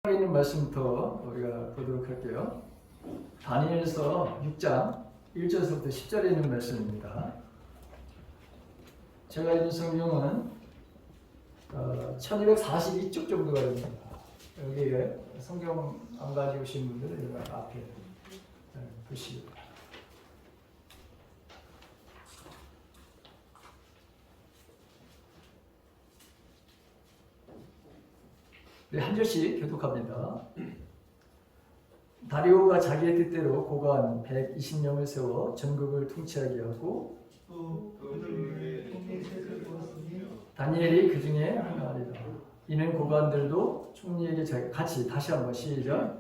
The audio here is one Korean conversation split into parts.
있는 말씀부터 우리가 보도록 할게요. 다니엘서 6장 1절부터 10절에 있는 말씀입니다. 제가 읽은 성경은 1242쪽 정도가 됩니다. 여기에 성경 안 가지고 오신 분들은 여기 앞에 보시고 네, 한 절씩 교독합니다. 다리오가 자기의 뜻대로 고관 120명을 세워 전국을 통치하게 하고 다니엘이 그 중에 하나이다. 이는 고관들도 총리에게 같이 다시 한번 시작.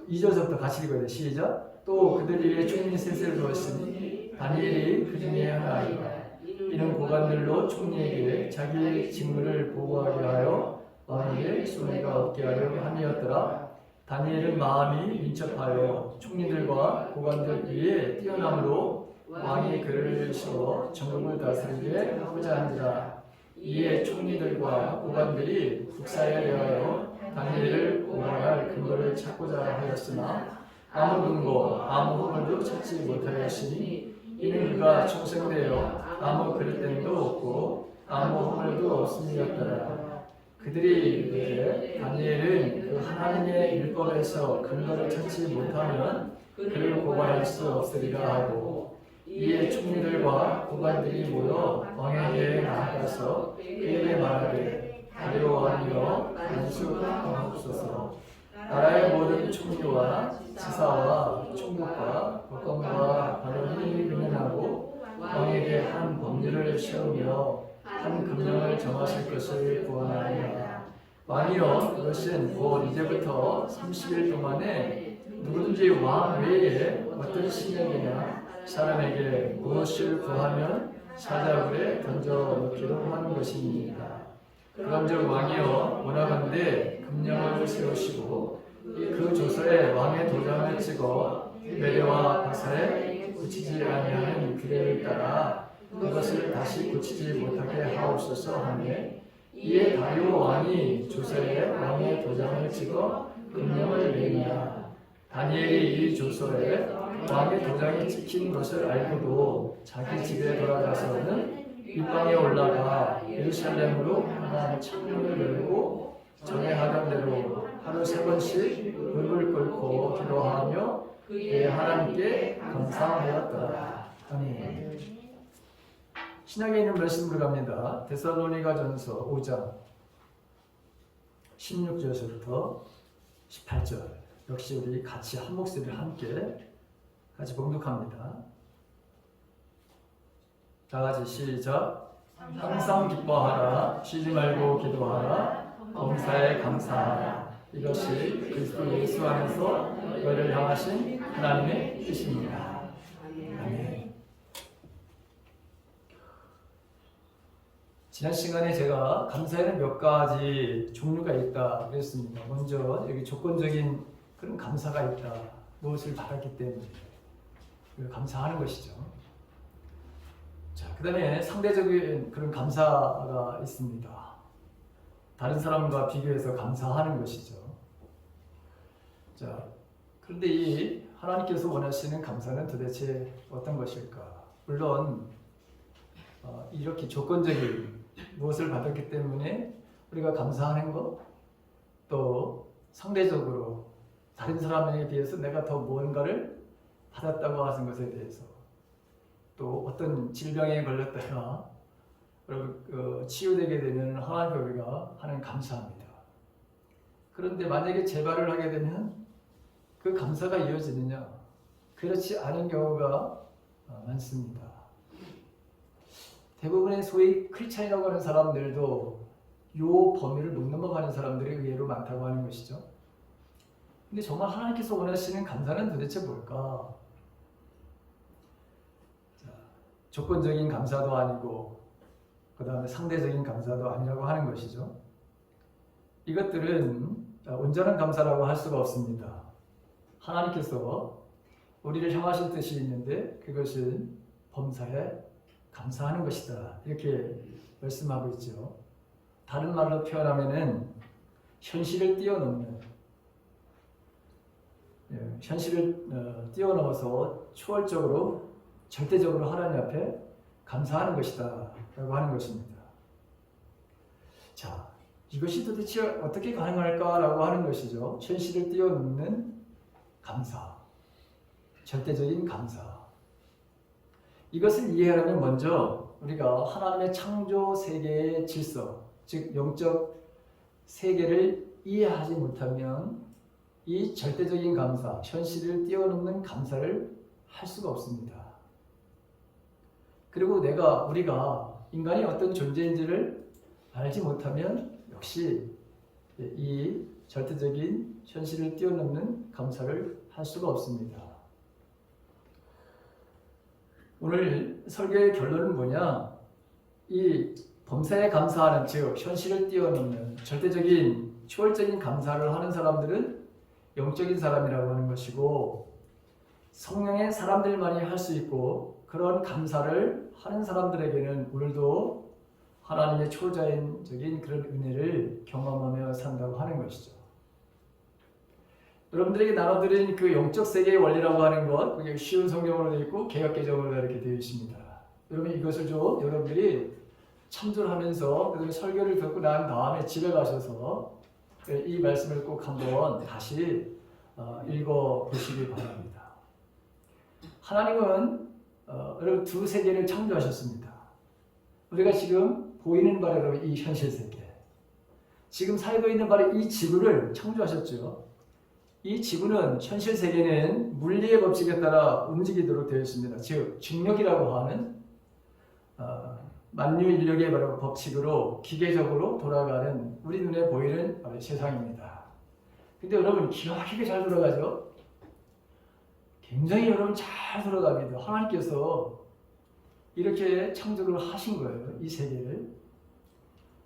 2절부터 같이 읽어야 돼. 시작. 또 그들 위에 총리 셋을 두었으니 다니엘이 그 중에 하나이다. 이는 고관들도 총리에게 자기 직무를 보고하게 하여 왕에게 손해가 없게 하려 함이었더라. 다니엘은 마음이 민첩하여 총리들과 고관들 위에 뛰어남으로 왕이 그를 세워 전국을 다스리게 하고자 한지라. 이에 총리들과 고관들이 국사에 대하여 다니엘을 고발할 근거를 찾고자 하였으나 아무 근거, 아무 허물도 찾지 못하였으니 이는 그가 총생되어 아무 그릇됨도 없고 아무 허물도 없음이었더라. 그들이 이르되 다니엘은 그 하나님의 율법에서 근거를 찾지 못하면 그를 고발할 수 없으리라 하고, 이에 총리들과 고관들이 모여 왕에게 나아가서 그에게 말하되 다리오 왕이여 안수하옵소서. 나라의 모든 총리와 지사와 총독과 법관과 관원이 의논하고 왕에게 한 법률을 세우며 한 금령을 정하실 것을 구하나이다. 왕이여, 그것은 곧 이제부터 30일 동안에 누구든지 왕 외에 어떤 신에게나 사람에게 무엇을 구하면 사자굴에 던져 넣기로 하는 것입니다. 그런즉 왕이여, 원하건대 금령을 세우시고 그 조서에 왕의 도장을 찍어 메대와 바사에 붙이지 아니하는 규례를 따라 그것을 다시 고치지 못하게 하옵소서 하매, 이에 다리오 왕이 조서에 왕의 도장을 찍어 금령을 내니라. 다니엘이 이 조서에 왕의 도장이 찍힌 것을 알고도 자기 집에 돌아가서는 윗방에 올라가 예루살렘으로 하나님의 창문을 열고 전에 하던 대로 하루 3번씩 무릎을 꿇고 기도하며 그의 하나님께 감사하였더라. 아멘. 신약에 있는 말씀으로 갑니다. 데살로니가전서 5장 16절부터 18절. 역시 우리 같이 한 목소리를 함께 같이 봉독합니다. 다 같이 시작. 항상 기뻐하라. 쉬지 말고 기도하라. 범사에 감사하라. 이것이 그리스도 예수 안에서 너희를 향하신 하나님의 뜻입니다. 아멘. 지난 시간에 제가 감사에는 몇 가지 종류가 있다 그랬습니다. 먼저 여기 조건적인 그런 감사가 있다. 무엇을 받았기 때문에 감사하는 것이죠. 자, 그 다음에 상대적인 그런 감사가 있습니다. 다른 사람과 비교해서 감사하는 것이죠. 자, 그런데 이 하나님께서 원하시는 감사는 도대체 어떤 것일까? 물론 이렇게 조건적인 무엇을 받았기 때문에 우리가 감사하는 것, 또 상대적으로 다른 사람에 비해서 내가 더 무언가를 받았다고 하는 것에 대해서, 또 어떤 질병에 걸렸다가 치유되게 되면 하나님께 우리가 하는 감사합니다. 그런데 만약에 재발을 하게 되면 그 감사가 이어지느냐? 그렇지 않은 경우가 많습니다. 대부분의 소위 크리스찬이라고 하는 사람들도 이 범위를 못 넘어가는 사람들이 의외로 많다고 하는 것이죠. 근데 정말 하나님께서 원하시는 감사는 도대체 뭘까? 자, 조건적인 감사도 아니고 그 다음에 상대적인 감사도 아니라고 하는 것이죠. 이것들은 온전한 감사라고 할 수가 없습니다. 하나님께서 우리를 향하실 뜻이 있는데 그것은 범사에 감사하는 것이다. 이렇게 말씀하고 있죠. 다른 말로 표현하면은 현실을 뛰어넘는, 현실을 뛰어넘어서 초월적으로 절대적으로 하나님 앞에 감사하는 것이다 라고 하는 것입니다. 자, 이것이 도대체 어떻게 가능할까라고 하는 것이죠. 현실을 뛰어넘는 감사, 절대적인 감사. 이것을 이해하려면 먼저 우리가 하나님의 창조 세계의 질서, 즉 영적 세계를 이해하지 못하면 이 절대적인 감사, 현실을 뛰어넘는 감사를 할 수가 없습니다. 그리고 우리가 인간이 어떤 존재인지를 알지 못하면 역시 이 절대적인 현실을 뛰어넘는 감사를 할 수가 없습니다. 오늘 설교의 결론은 뭐냐? 이 범사에 감사하는, 즉 현실을 뛰어넘는 절대적인 초월적인 감사를 하는 사람들은 영적인 사람이라고 하는 것이고, 성령의 사람들만이 할 수 있고, 그런 감사를 하는 사람들에게는 오늘도 하나님의 초자연적인 그런 은혜를 경험하며 산다고 하는 것이죠. 여러분들에게 나눠드린 그 영적 세계의 원리라고 하는 것, 그게 쉬운 성경으로 되어 있고 개역개정으로 이렇게 되어 있습니다. 여러분 이것을 좀 여러분들이 참조하면서 설교를 듣고 난 다음에 집에 가셔서 이 말씀을 꼭 한번 다시 읽어보시기 바랍니다. 하나님은 여러분 두 세계를 창조하셨습니다. 우리가 지금 보이는 바로 이 현실 세계, 지금 살고 있는 바로 이 지구를 창조하셨죠. 이 지구는, 현실 세계는 물리의 법칙에 따라 움직이도록 되어 있습니다. 즉 중력이라고 하는 만유인력의 바로 법칙으로 기계적으로 돌아가는 우리 눈에 보이는 바로 세상입니다. 근데 여러분 기가 막히게 잘 돌아가죠? 굉장히 여러분 잘 돌아갑니다. 하나님께서 이렇게 창조를 하신 거예요, 이 세계를.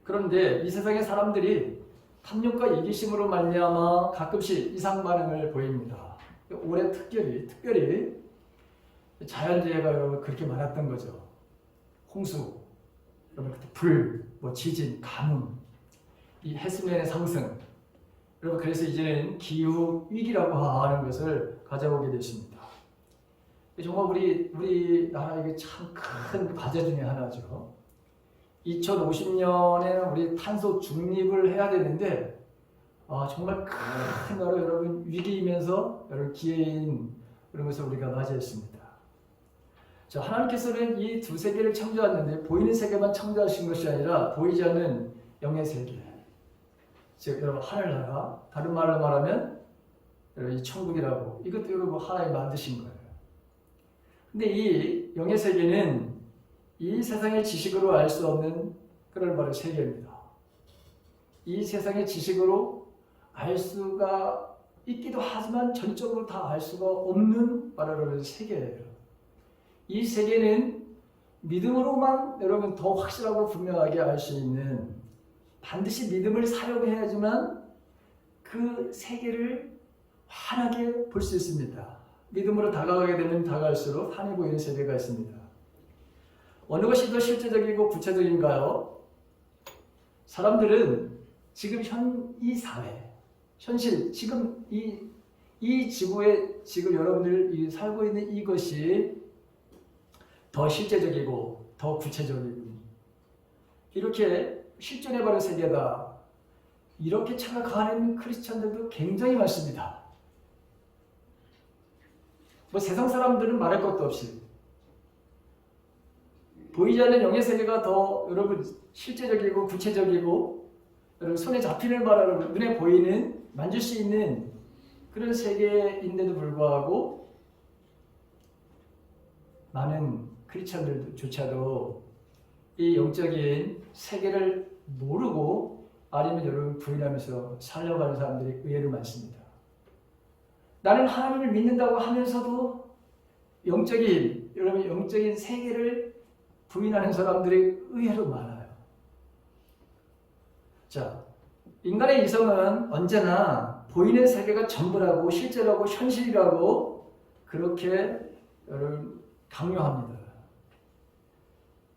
그런데 이 세상의 사람들이 탐욕과 이기심으로 말미암아 가끔씩 이상 반응을 보입니다. 올해 특별히 자연재해가 여러분 그렇게 많았던 거죠. 홍수, 불, 지진, 가뭄, 이 해수면의 상승. 여러분 그래서 이제는 기후 위기라고 하는 것을 가져오게 되십니다. 정말 우리나라에게 참 큰 과제 중에 하나죠. 2050년에 우리 탄소 중립을 해야 되는데 정말 큰 나라 여러분 위기이면서 여러분 기회인 그런 것을 우리가 맞이했습니다. 자, 하나님께서는 이 두 세계를 창조하는데 보이는 세계만 창조하신 것이 아니라 보이지 않는 영의 세계, 즉 여러분 하늘나라, 다른 말로 말하면 여러분 이 천국이라고, 이것도 여러분 하나님 만드신 거예요. 근데 이 영의 세계는 이 세상의 지식으로 알 수 없는 그런 바로 세계입니다. 이 세상의 지식으로 알 수가 있기도 하지만 전적으로 다 알 수가 없는 바로 세계예요. 이 세계는 믿음으로만 여러분 더 확실하고 분명하게 알 수 있는, 반드시 믿음을 사용해야지만 그 세계를 환하게 볼 수 있습니다. 믿음으로 다가가게 되면 다가갈수록 환히 보이는 세계가 있습니다. 어느 것이 더 실제적이고 구체적인가요? 사람들은 지금 이 사회, 현실, 지금 이 지구에 지금 여러분들이 살고 있는 이것이 더 실제적이고 더 구체적이고 이렇게 실존의 바로 세계다, 이렇게 착각하는 크리스찬들도 굉장히 많습니다. 세상 사람들은 말할 것도 없이 보이지 않는 영의 세계가 더 여러분 실제적이고 구체적이고 여러분 손에 잡히는 바로 눈에 보이는, 만질 수 있는 그런 세계인데도 불구하고 많은 크리스찬들조차도 이 영적인 세계를 모르고 아니면 여러분 부인하면서 살려고 하는 사람들이 의외로 많습니다. 나는 하나님을 믿는다고 하면서도 영적인 세계를 부인하는 사람들이 의외로 많아요. 자, 인간의 이성은 언제나 보이는 세계가 전부라고, 실제라고, 현실이라고 그렇게 여러분 강요합니다.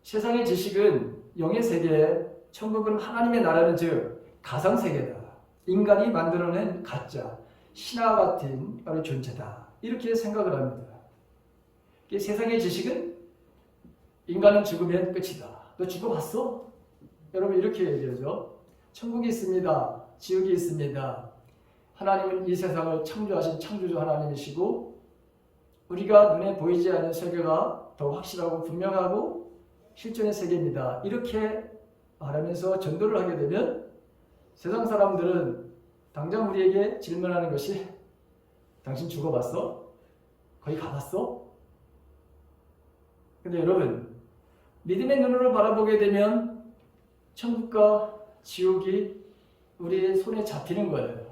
세상의 지식은 영의 세계, 천국은 하나님의 나라는 즉 가상세계다, 인간이 만들어낸 가짜, 신화 같은 바로 존재다. 이렇게 생각을 합니다. 세상의 지식은 인간은 죽으면 끝이다. 너 죽어봤어? 여러분 이렇게 얘기하죠. 천국이 있습니다. 지옥이 있습니다. 하나님은 이 세상을 창조하신 창조주 하나님이시고 우리가 눈에 보이지 않는 세계가 더 확실하고 분명하고 실존의 세계입니다. 이렇게 말하면서 전도를 하게 되면 세상 사람들은 당장 우리에게 질문하는 것이 당신 죽어봤어? 거기 가봤어? 근데 여러분 믿음의 눈으로 바라보게 되면 천국과 지옥이 우리의 손에 잡히는 거예요.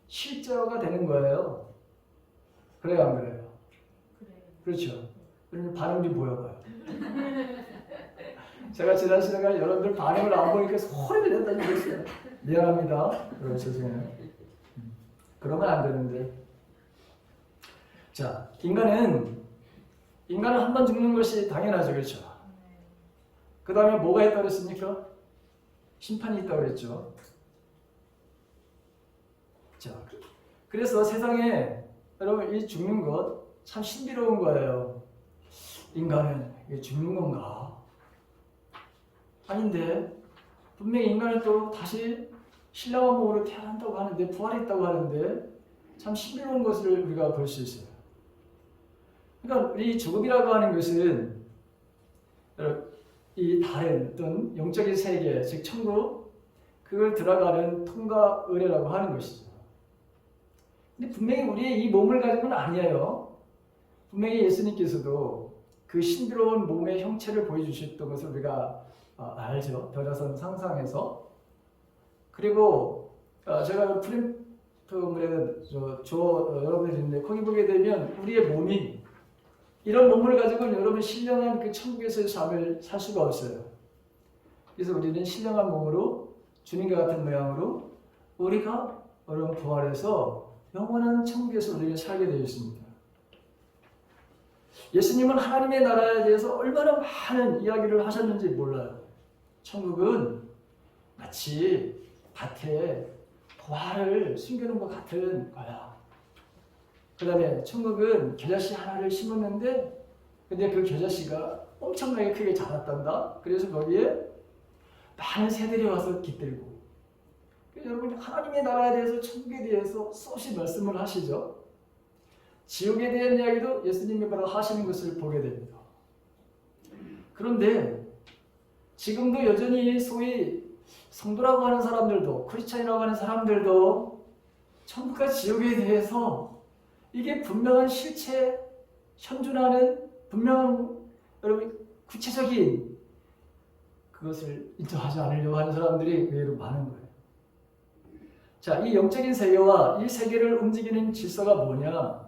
실제화가 되는 거예요. 그래요, 안 그래요? 그렇죠. 그러면 반응 좀 보여봐요. 제가 지난 시간에 여러분들 반응을 안 보니까 소리를 낸다 이랬어요. 미안합니다. 죄송해요. 그러면 안 되는데. 자, 인간은 한 번 죽는 것이 당연하죠, 그렇죠? 그 다음에 뭐가 있다고 그랬습니까? 심판이 있다고 그랬죠. 자, 그래서 세상에 여러분 이 죽는 것 참 신비로운 거예요. 인간은 이게 죽는 건가? 아닌데 분명히 인간은 또 다시 신령한 몸으로 태어난다고 하는데 부활했다고 하는데 참 신비로운 것을 우리가 볼 수 있어요. 그러니까 이 죽음이라고 하는 것은 이 다른 어떤 영적인 세계, 즉 천국, 그걸 들어가는 통과 의례라고 하는 것이죠. 근데 분명히 우리의 이 몸을 가지고는 아니에요. 분명히 예수님께서도 그 신비로운 몸의 형체를 보여주셨던 것을 우리가 알죠. 변화선 상상에서. 그리고 제가 프린트물에 여러분들이 있는데 거기 보게 되면 우리의 몸이 이런 몸을 가지고 여러분 신령한 그 천국에서의 삶을 살 수가 없어요. 그래서 우리는 신령한 몸으로 주님과 같은 모양으로 우리가 여러분 부활해서 영원한 천국에서 우리는 살게 되어 있습니다. 예수님은 하나님의 나라에 대해서 얼마나 많은 이야기를 하셨는지 몰라요. 천국은 마치 밭에 보화를 숨겨놓은 것 같은 거야. 그 다음에 천국은 겨자씨 하나를 심었는데 근데 그 겨자씨가 엄청나게 크게 자랐단다. 그래서 거기에 많은 새들이 와서 깃들고. 여러분 하나님의 나라에 대해서 천국에 대해서 수없이 말씀을 하시죠. 지옥에 대한 이야기도 예수님이 바로 하시는 것을 보게 됩니다. 그런데 지금도 여전히 소위 성도라고 하는 사람들도 크리스찬이라고 하는 사람들도 천국과 지옥에 대해서 이게 분명한 실체, 현존하는 분명한 여러분 구체적인 그것을 인정하지 않으려고 하는 사람들이 의외로 많은 거예요. 자, 이 영적인 세계와 이 세계를 움직이는 질서가 뭐냐?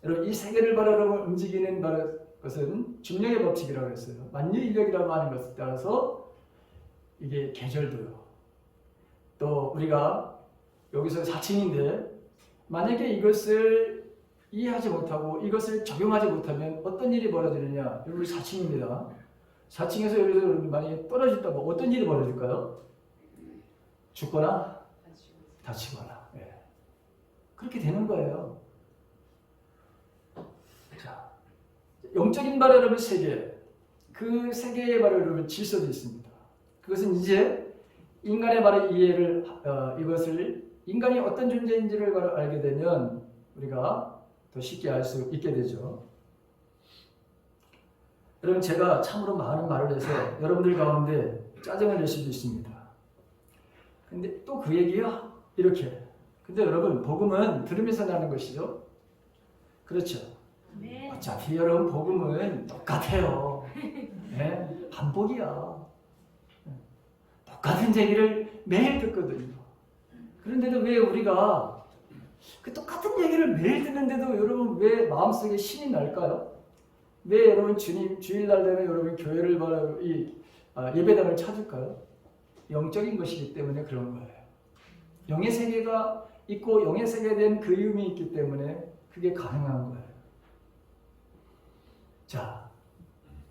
여러분 이 세계를 바로 움직이는 것은 중력의 법칙이라고 했어요. 만유인력이라고 하는 것에 따라서 이게 계절도요. 또 우리가 여기서 4층인데 만약에 이것을 이해하지 못하고 이것을 적용하지 못하면 어떤 일이 벌어지느냐? 여러분 4층입니다. 4층에서 여기서 만약에 떨어진다면 어떤 일이 벌어질까요? 죽거나 다치거나. 예. 그렇게 되는 거예요. 자, 영적인 바로 여러분 세계, 그 세계에 바로 여러분 질서도 있습니다. 그것은 이제 인간의 바로 이해를 이것을 인간이 어떤 존재인지를 바로 알게 되면 우리가 더 쉽게 알 수 있게 되죠. 여러분 제가 참으로 많은 말을 해서 여러분들 가운데 짜증을 낼 수도 있습니다. 근데 또 그 얘기야? 이렇게. 근데 여러분 복음은 들으면서 나는 것이죠. 그렇죠. 네. 어차피 여러분 복음은 똑같아요. 네? 반복이야. 똑같은 얘기를 매일 듣거든요. 그런데도 왜 우리가 그 똑같은 얘기를 매일 듣는데도 여러분 왜 마음속에 신이 날까요? 왜 여러분 주님 주일날 되면 여러분 교회를 바라고 예배당을 찾을까요? 영적인 것이기 때문에 그런 거예요. 영의 세계가 있고 영의 세계에 대한 그리움이 있기 때문에 그게 가능한 거예요. 자,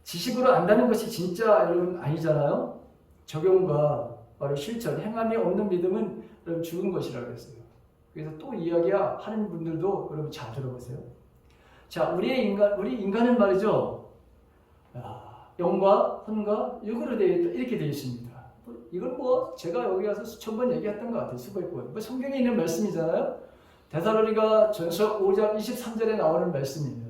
지식으로 안다는 것이 진짜 여러분 아니잖아요. 적용과 바로 실천, 행함이 없는 믿음은 여러분 죽은 것이라고 했어요. 그래서 또 이야기하는 분들도 여러분 잘 들어보세요. 자, 우리 인간은 말이죠. 영과 혼과 육으로 되어 있다. 이렇게 되어 있습니다. 이건 뭐 제가 여기 와서 수천 번 얘기했던 것 같아요. 수백 번. 뭐 성경에 있는 말씀이잖아요. 데살로니가 전서 5장 23절에 나오는 말씀이에요.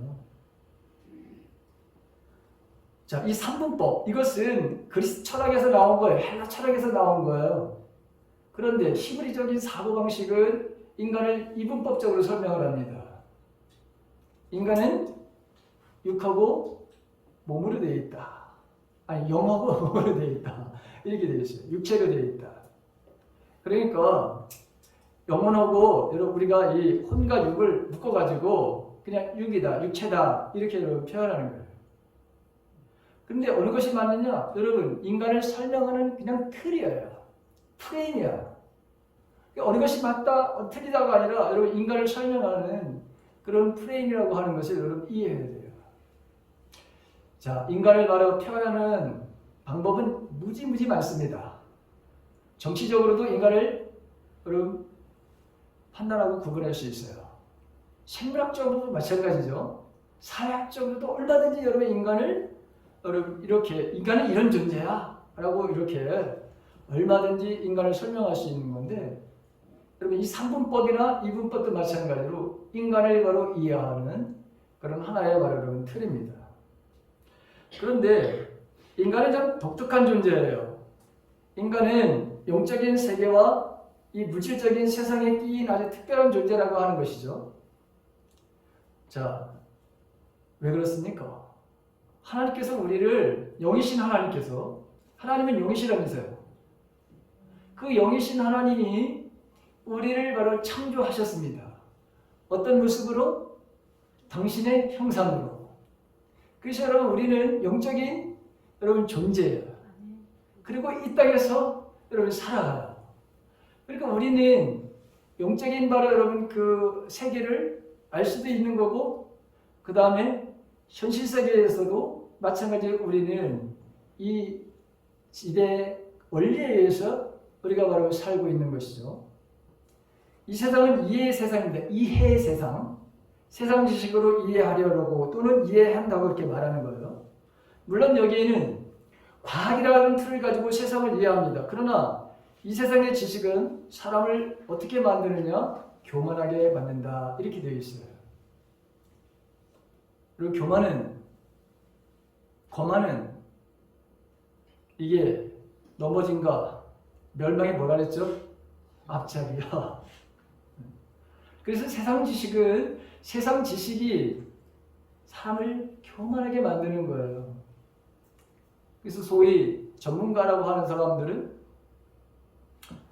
자, 이 삼분법, 이것은 그리스 철학에서 나온 거예요. 헬라 철학에서 나온 거예요. 그런데 히브리적인 사고방식은 인간을 이분법적으로 설명을 합니다. 인간은 육하고 몸으로 되어 있다. 아니, 영하고 몸으로 되어 있다. 이렇게 되어 있어요. 육체로 되어 있다. 그러니까 영혼하고 여러분 우리가 이 혼과 육을 묶어가지고 그냥 육이다, 육체다 이렇게 여러분 표현하는 거예요. 그런데 어느 것이 맞느냐? 여러분 인간을 설명하는 그냥 틀이에요. 프레임이야. 어느 것이 맞다, 틀리다가 아니라 여러분 인간을 설명하는 그런 프레임이라고 하는 것을 여러분 이해해야 돼요. 자, 인간을 바로 표현하는 방법은 무지무지 많습니다. 정치적으로도 인간을 여러분 판단하고 구분할 수 있어요. 생물학적으로도 마찬가지죠. 사회학적으로도 얼마든지 여러분 인간을 여러분 이렇게 인간은 이런 존재야 라고 이렇게 얼마든지 인간을 설명할 수 있는 건데 여러분 이 삼분법이나 이분법도 마찬가지로 인간을 바로 이해하는 그런 하나의 바로 여러분 틀입니다. 그런데 인간은 참 독특한 존재예요. 인간은 영적인 세계와 이 물질적인 세상에 끼인 아주 특별한 존재라고 하는 것이죠. 자, 왜 그렇습니까? 하나님께서 우리를 영이신 하나님은 영이시라면서요. 그 영이신 하나님이 우리를 바로 창조하셨습니다. 어떤 모습으로? 당신의 형상으로. 그래서 여러분 우리는 영적인 여러분 존재예요. 그리고 이 땅에서 여러분 살아가요. 그러니까 우리는 영적인 바로 여러분 그 세계를 알 수도 있는 거고 그 다음에 현실 세계에서도 마찬가지로 우리는 이 지대 원리에 의해서 우리가 바로 살고 있는 것이죠. 이 세상은 이해의 세상입니다. 이해의 세상. 세상 지식으로 이해하려고 또는 이해한다고 이렇게 말하는 거예요. 물론 여기에는 과학이라는 틀을 가지고 세상을 이해합니다. 그러나 이 세상의 지식은 사람을 어떻게 만드느냐? 교만하게 만든다. 이렇게 되어 있어요. 그리고 거만은 이게 넘어진가 멸망이 뭐라 그랬죠? 앞잡이야. 그래서 세상 지식이 사람을 교만하게 만드는 거예요. 그래서 소위 전문가라고 하는 사람들은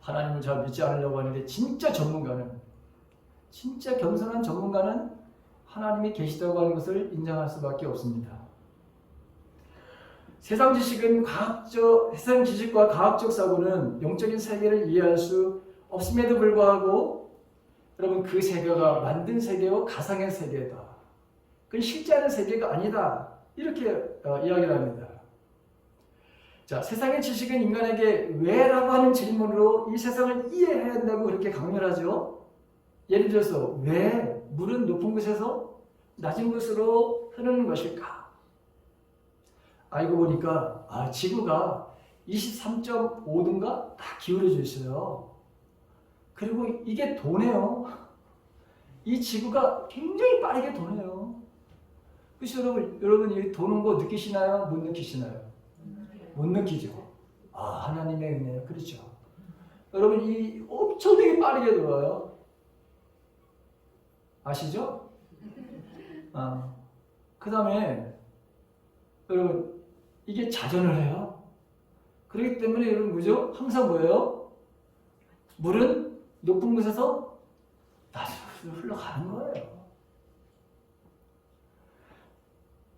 하나님을 잘 믿지 않으려고 하는데 진짜 겸손한 전문가는 하나님이 계시다고 하는 것을 인정할 수밖에 없습니다. 세상 지식과 과학적 사고는 영적인 세계를 이해할 수 없음에도 불구하고 여러분 그 세계가 만든 세계요 가상의 세계다. 그건 실제하는 세계가 아니다. 이렇게 이야기를 합니다. 자, 세상의 지식은 인간에게 왜라고 하는 질문으로 이 세상을 이해해야 한다고 그렇게 강요를 하죠. 예를 들어서 왜 물은 높은 곳에서 낮은 곳으로 흐르는 것일까? 알고 보니까 지구가 23.5도인가 다 기울어져 있어요. 그리고 이게 도네요. 이 지구가 굉장히 빠르게 도네요. 그래서 여러분 도는 거 느끼시나요? 못 느끼시나요? 못 느끼죠. 하나님의 은혜요. 그렇죠. 여러분 이 엄청나게 빠르게 돌아요. 아시죠? 그 다음에 여러분 이게 자전을 해요. 그렇기 때문에 여러분 뭐죠? 항상 뭐예요? 물은 높은 곳에서 낮은 곳으로 흘러가는 거예요.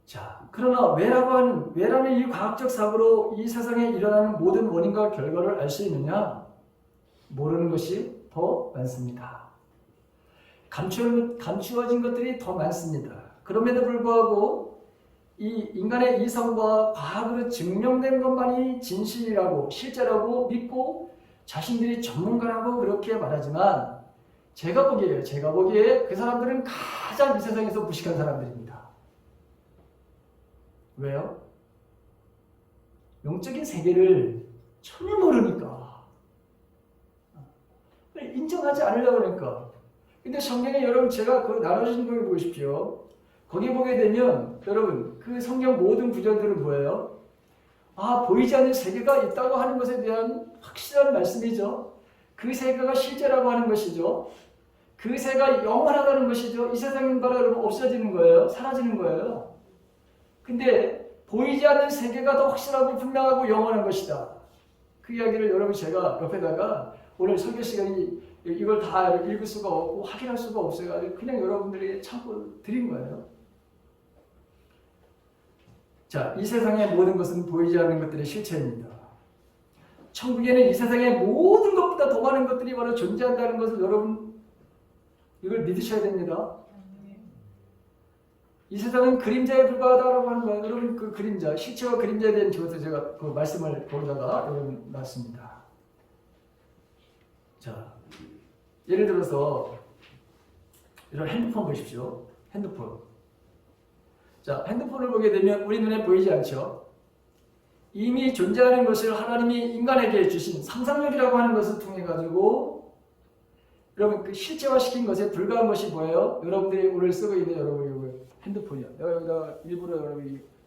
자, 그러나 왜라는 이 과학적 사고로 이 세상에 일어나는 모든 원인과 결과를 알 수 있느냐? 모르는 것이 더 많습니다. 감추어진 것들이 더 많습니다. 그럼에도 불구하고 이 인간의 이성과 과학으로 증명된 것만이 진실이라고 실제라고 믿고 자신들이 전문가라고 그렇게 말하지만 제가 보기에 그 사람들은 가장 이 세상에서 무식한 사람들입니다. 왜요? 영적인 세계를 전혀 모르니까. 인정하지 않으려고 그러니까. 근데 성경에 여러분 제가 그 나눠주신 거 보십시오. 거기 보게 되면 여러분 그 성경 모든 구절들은 뭐예요? 아, 보이지 않는 세계가 있다고 하는 것에 대한 확실한 말씀이죠. 그 세계가 실제라고 하는 것이죠. 그 세계가 영원하다는 것이죠. 이 세상은 바로 여러분 없어지는 거예요. 사라지는 거예요. 근데 보이지 않는 세계가 더 확실하고 분명하고 영원한 것이다. 그 이야기를 여러분 제가 옆에다가 오늘 설교 시간이 이걸 다 읽을 수가 없고 확인할 수가 없어가지고 그냥 여러분들에게 참고 드린 거예요. 자, 이 세상의 모든 것은 보이지 않는 것들의 실체입니다. 천국에는 이 세상의 모든 것보다 더 많은 것들이 바로 존재한다는 것을 여러분 이걸 믿으셔야 됩니다. 이 세상은 그림자에 불과하다라고 하는 거예요. 여러분 그 그림자, 실체와 그림자에 대한 기호에서 제가 그 말씀을 거기다가 여러분 놨습니다. 자, 예를 들어서 이런 핸드폰 보십시오. 핸드폰. 자, 핸드폰을 보게 되면 우리 눈에 보이지 않죠? 이미 존재하는 것을 하나님이 인간에게 주신 상상력이라고 하는 것을 통해 가지고 여러분 그 실체화시킨 것에 불과한 것이 뭐예요? 여러분들이 오늘 쓰고 있는 여러분 핸드폰이야. 내가 일부러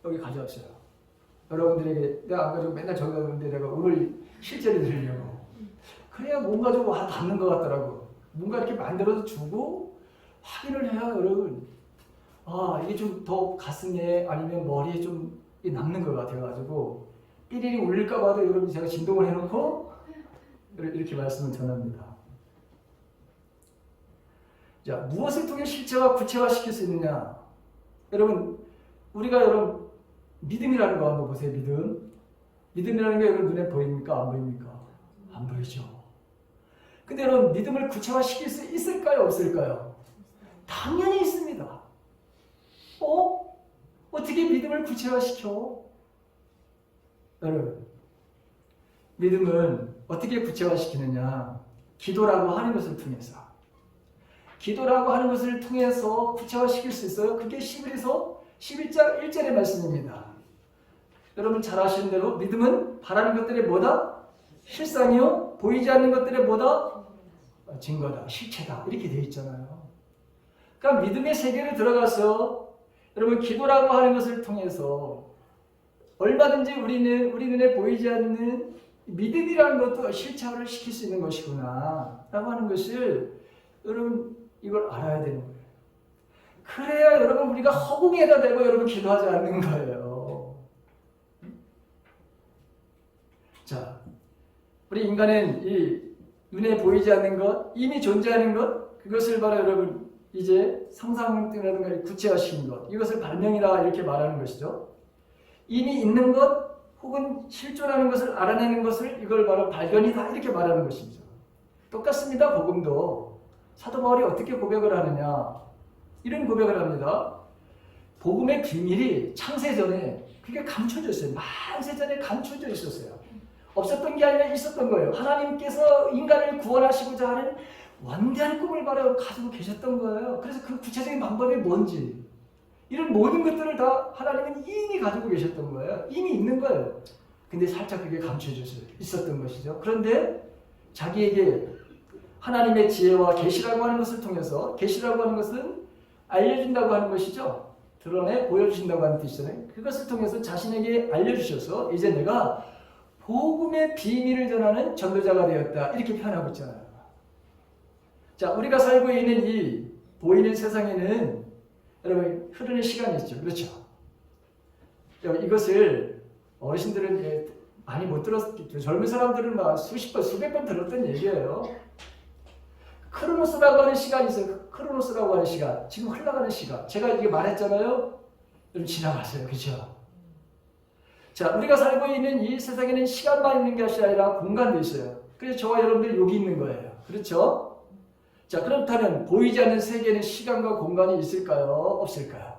여기 가져왔어요. 여러분들에게 내가 안 가지고 맨날 저기 가는데 내가 오늘 실제로 드리려고. 그래야 뭔가 좀 닿는 것 같더라고. 뭔가 이렇게 만들어서 주고 확인을 해야 여러분. 아, 이게 좀 더 가슴에 아니면 머리에 좀 남는 것 같아가지고 삐리리 울릴까 봐도 여러분 제가 진동을 해놓고 이렇게 말씀을 전합니다. 자, 무엇을 통해 실체화, 구체화시킬 수 있느냐? 여러분, 우리가 여러분 믿음이라는 거 한번 보세요. 믿음이라는 게 여러분 눈에 보입니까? 안 보입니까? 안 보이죠. 근데 여러분 믿음을 구체화시킬 수 있을까요? 없을까요? 당연히 있습니다. 어떻게 믿음을 구체화시켜? 여러분, 믿음은 어떻게 구체화시키느냐? 기도라고 하는 것을 통해서. 기도라고 하는 것을 통해서 구체화시킬 수 있어요. 그게 11에서 11장 1절의 말씀입니다. 여러분 잘 아시는 대로 믿음은 바라는 것들의 뭐다? 실상이요. 보이지 않는 것들의 뭐다? 증거다. 실체다. 이렇게 되어 있잖아요. 그러니까 믿음의 세계를 들어가서 여러분 기도라고 하는 것을 통해서 얼마든지 우리 눈에 보이지 않는 믿음이라는 것도 실체화를 시킬 수 있는 것이구나 라고 하는 것을 여러분 이걸 알아야 되는 거예요. 그래야 여러분 우리가 허공에다 대고 여러분 기도하지 않는 거예요. 자, 우리 인간은 이 눈에 보이지 않는 것, 이미 존재하는 것, 그것을 바로 여러분 이제 상상이라든가 구체화시킨 것, 이것을 발명이다 이렇게 말하는 것이죠. 이미 있는 것 혹은 실존하는 것을 알아내는 것을 이걸 바로 발견이다 이렇게 말하는 것이죠. 똑같습니다. 복음도 사도 바울이 어떻게 고백을 하느냐, 이런 고백을 합니다. 복음의 비밀이 창세전에 그게 감춰져 있어요. 만세전에 감춰져 있었어요. 없었던 게 아니라 있었던 거예요. 하나님께서 인간을 구원하시고자 하는 원대한 꿈을 바로 가지고 계셨던 거예요. 그래서 그 구체적인 방법이 뭔지 이런 모든 것들을 다 하나님은 이미 가지고 계셨던 거예요. 이미 있는 거예요. 근데 살짝 그게 감춰져 있었던 것이죠. 그런데 자기에게 하나님의 지혜와 계시라고 하는 것을 통해서, 계시라고 하는 것은 알려준다고 하는 것이죠. 드러내 보여주신다고 하는 뜻이잖아요. 그것을 통해서 자신에게 알려주셔서 이제 내가 복음의 비밀을 전하는 전도자가 되었다 이렇게 표현하고 있잖아요. 자, 우리가 살고 있는 이 보이는 세상에는 여러분 흐르는 시간이 있죠. 그렇죠? 이것을 어르신들은 많이 못 들었겠죠. 젊은 사람들은 막 수십 번, 수백 번 들었던 얘기예요. 크로노스라고 하는 시간이 있어요. 크로노스라고 하는 시간. 지금 흘러가는 시간. 제가 이게 말했잖아요. 좀 지나갔어요. 그렇죠? 자, 우리가 살고 있는 이 세상에는 시간만 있는 것이 아니라 공간도 있어요. 그래서 저와 여러분들 여기 있는 거예요. 그렇죠? 자, 그렇다면 보이지 않는 세계에는 시간과 공간이 있을까요? 없을까요?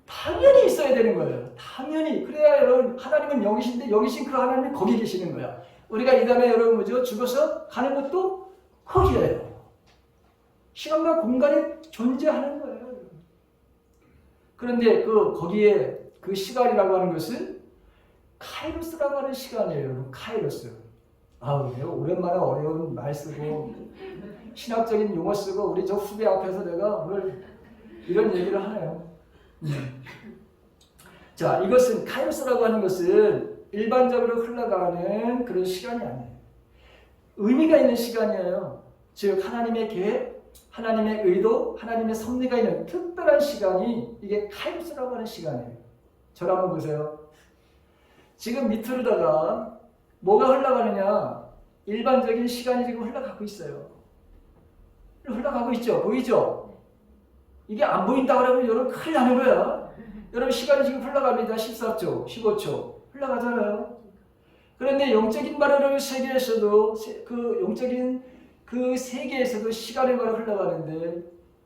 당연히 있어야 되는 거예요. 당연히. 그래야 여러분 하나님은 영이신데 영이신 그 하나님이 거기 계시는 거야. 우리가 이 다음에 여러분 뭐죠? 죽어서 가는 것도 거기에요. 시간과 공간이 존재하는 거예요. 그런데 거기에 그 시간이라고 하는 것은 카이로스라고 하는 시간이에요. 여러분. 카이로스. 아우, 오랜만에 어려운 말 쓰고 신학적인 용어 쓰고 우리 저 후배 앞에서 내가 뭘 이런 얘기를 하네요. 자, 이것은 카이로스라고 하는 것은 일반적으로 흘러가는 그런 시간이 아니에요. 의미가 있는 시간이에요. 즉 하나님의 계획, 하나님의 의도, 하나님의 섭리가 있는 특별한 시간이 이게 카이로스라고 하는 시간이에요. 저를 한번 보세요. 지금 밑으로다가 뭐가 흘러가느냐? 일반적인 시간이 지금 흘러가고 있어요. 흘러가고 있죠? 보이죠? 이게 안 보인다 그러면 여러분 큰일 나는 거야. 여러분 시간이 지금 흘러갑니다. 14초, 15초 흘러가잖아요. 그런데 영적인 바로 세계에서도 그 영적인 그 세계에서도 시간이 바로 흘러가는데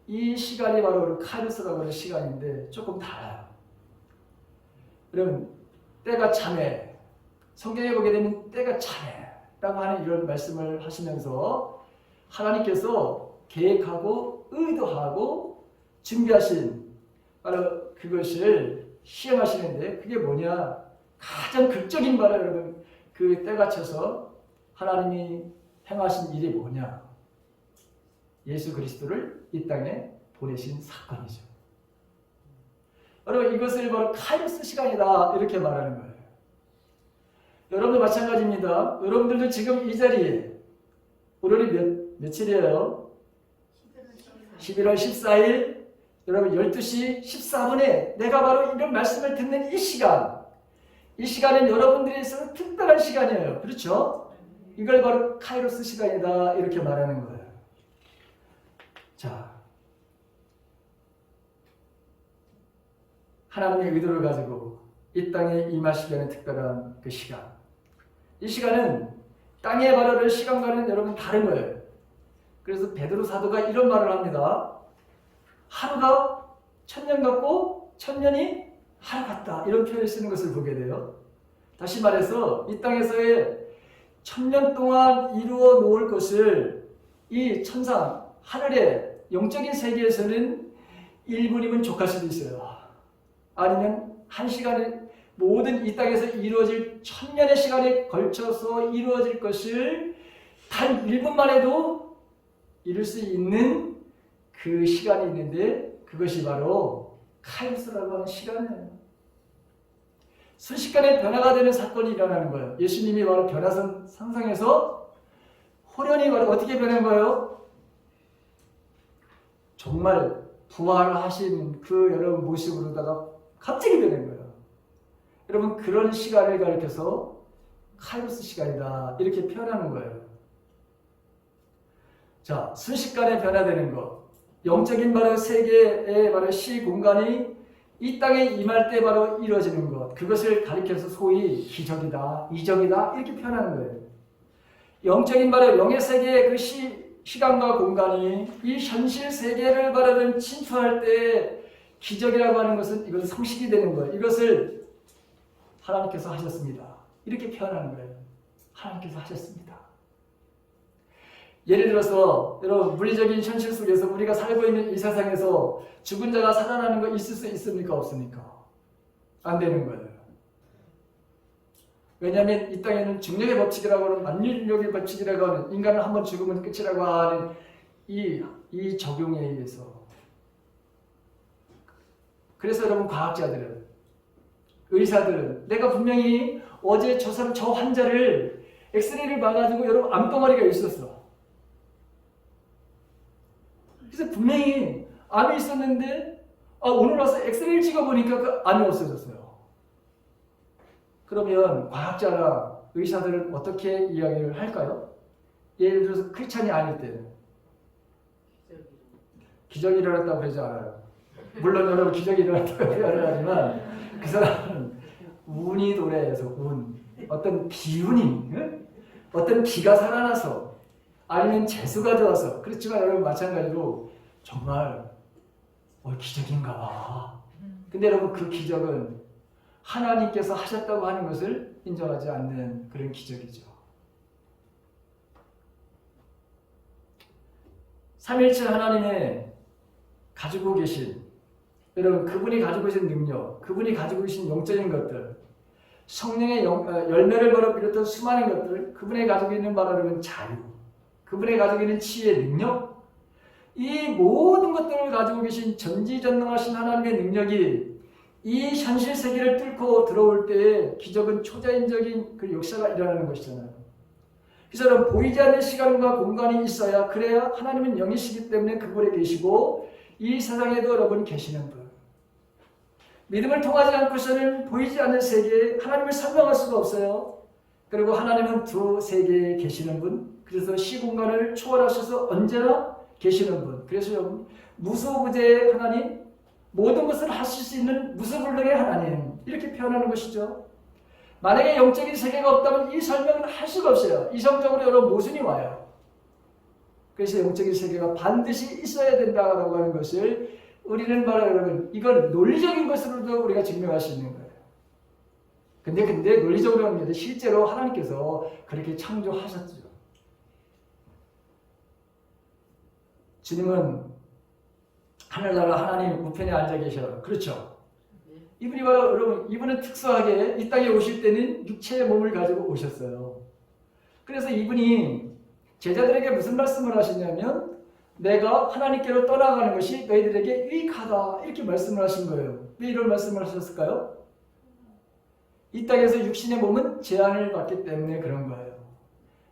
이 시간이 바로 카이로스라고 하는 시간인데 조금 달라요. 여러분 때가 차네. 성경에 보게 되면 때가 차네라고 하는 이런 말씀을 하시면서 하나님께서 계획하고 의도하고 준비하신 바로 그것을 시행하시는데 그게 뭐냐? 가장 극적인 바로 여러분 그 때가 차서 하나님이 행하신 일이 뭐냐? 예수 그리스도를 이 땅에 보내신 사건이죠. 여러분 이것을 바로 카이로스 시간이다 이렇게 말하는 거예요. 여러분도 마찬가지입니다. 여러분들도 지금 이 자리에 오늘이 며칠이에요? 11월 14일 여러분 12시 14분에 내가 바로 이런 말씀을 듣는 이 시간은 여러분들에 있어서 특별한 시간이에요. 그렇죠? 이걸 바로 카이로스 시간이다 이렇게 말하는 거예요. 자, 하나님의 의도를 가지고 이 땅에 임하시게 하는 특별한 그 시간. 이 시간은 땅의 바로 시간과는 여러분 다른 거예요. 그래서 베드로 사도가 이런 말을 합니다. 하루가 천년 같고 천년이 하루 같다. 이런 표현을 쓰는 것을 보게 돼요. 다시 말해서 이 땅에서의 천년 동안 이루어 놓을 것을 이 천상 하늘의 영적인 세계에서는 1분이면 족할 수도 있어요. 아니면 1시간에 모든 이 땅에서 이루어질 천년의 시간에 걸쳐서 이루어질 것을 단 1분만 해도 이룰 수 있는 그 시간이 있는데 그것이 바로 카이로스라고 하는 시간이에요. 순식간에 변화가 되는 사건이 일어나는 거예요. 예수님이 바로 변화선 상상에서 호련히 바로 어떻게 변한 거예요? 정말 부활하신 그 여러분 모습으로다가 갑자기 변한 거예요. 여러분 그런 시간을 가리켜서 카이로스 시간이다 이렇게 표현하는 거예요. 자, 순식간에 변화되는 것, 영적인 바로 세계의 바로 시공간이 이 땅에 임할 때 바로 이루어지는 것, 그것을 가리켜서 소위 기적이다, 이적이다 이렇게 표현하는 거예요. 영적인 바로 영의 세계의 그 시간과 공간이 이 현실 세계를 바로 침투할 때 기적이라고 하는 것은 이것은 성식이 되는 거예요. 이것을 하나님께서 하셨습니다. 이렇게 표현하는 거예요. 하나님께서 하셨습니다. 예를 들어서 여러분 물리적인 현실 속에서 우리가 살고 있는 이 세상에서 죽은 자가 살아나는 거 있을 수 있습니까? 없습니까? 안 되는 거예요. 왜냐하면 이 땅에는 중력의 법칙이라고 하는 만유력의 법칙이라고 하는 인간은 한번 죽으면 끝이라고 하는 이 적용에 의해서 그래서 여러분 과학자들은 의사들은 내가 분명히 어제 저 환자를 엑스레이를 봐가지고 여러분 암덩어리가 있었어. 그래서 분명히 암이 있었는데 오늘 와서 엑스레이를 찍어보니까 그 암이 없어졌어요. 그러면 과학자나 의사들은 어떻게 이야기를 할까요? 예를 들어서 크리스찬이 아닐 때는 기적이 일어났다고 그러지 않아요. 물론 여러분 기적이 일어났다고 표현하지만 그 사람은 운이 도래해서 어떤 기운이 어떤 기가 살아나서 아니면 재수가 되어서 그렇지만 여러분 마찬가지로 정말 기적인가 봐. 근데 여러분 그 기적은 하나님께서 하셨다고 하는 것을 인정하지 않는 그런 기적이죠. 삼위일체 하나님의 가지고 계신, 여러분 그분이 가지고 계신 능력, 그분이 가지고 계신 영적인 것들, 성령의 열매를 바로 비롯한 수많은 것들, 그분이 가지고 있는 바로 여러분 자유, 그분이 가지고 있는 치유의 능력, 이 모든 것들을 가지고 계신 전지전능하신 하나님의 능력이 이 현실 세계를 뚫고 들어올 때에 기적은 초자연적인 그 역사가 일어나는 것이잖아요. 그래서 여러분 보이지 않는 시간과 공간이 있어야, 그래야 하나님은 영이시기 때문에 그분에 계시고 이 세상에도 여러분 계시는 분. 믿음을 통하지 않고서는 보이지 않는 세계에 하나님을 설명할 수가 없어요. 그리고 하나님은 두 세계에 계시는 분, 그래서 시공간을 초월하셔서 언제나 계시는 분. 그래서 여러분 무소부재의 하나님, 모든 것을 하실 수 있는 무소불능의 하나님, 이렇게 표현하는 것이죠. 만약에 영적인 세계가 없다면 이 설명은 할 수가 없어요. 이성적으로 여러분 모순이 와요. 그래서 영적인 세계가 반드시 있어야 된다고 하는 것을 우리는 바로 여러분 이걸 논리적인 것으로도 우리가 증명할 수 있는 거예요. 근데 논리적으로 하는 게 실제로 하나님께서 그렇게 창조하셨죠. 주님은 하늘나라 하나님 우편에 앉아 계셔. 그렇죠? 이분이 바로 여러분, 이분은 특수하게 이 땅에 오실 때는 육체의 몸을 가지고 오셨어요. 그래서 이분이 제자들에게 무슨 말씀을 하시냐면, 내가 하나님께로 떠나가는 것이 너희들에게 유익하다, 이렇게 말씀을 하신 거예요. 왜 이런 말씀을 하셨을까요? 이 땅에서 육신의 몸은 제한을 받기 때문에 그런 거예요.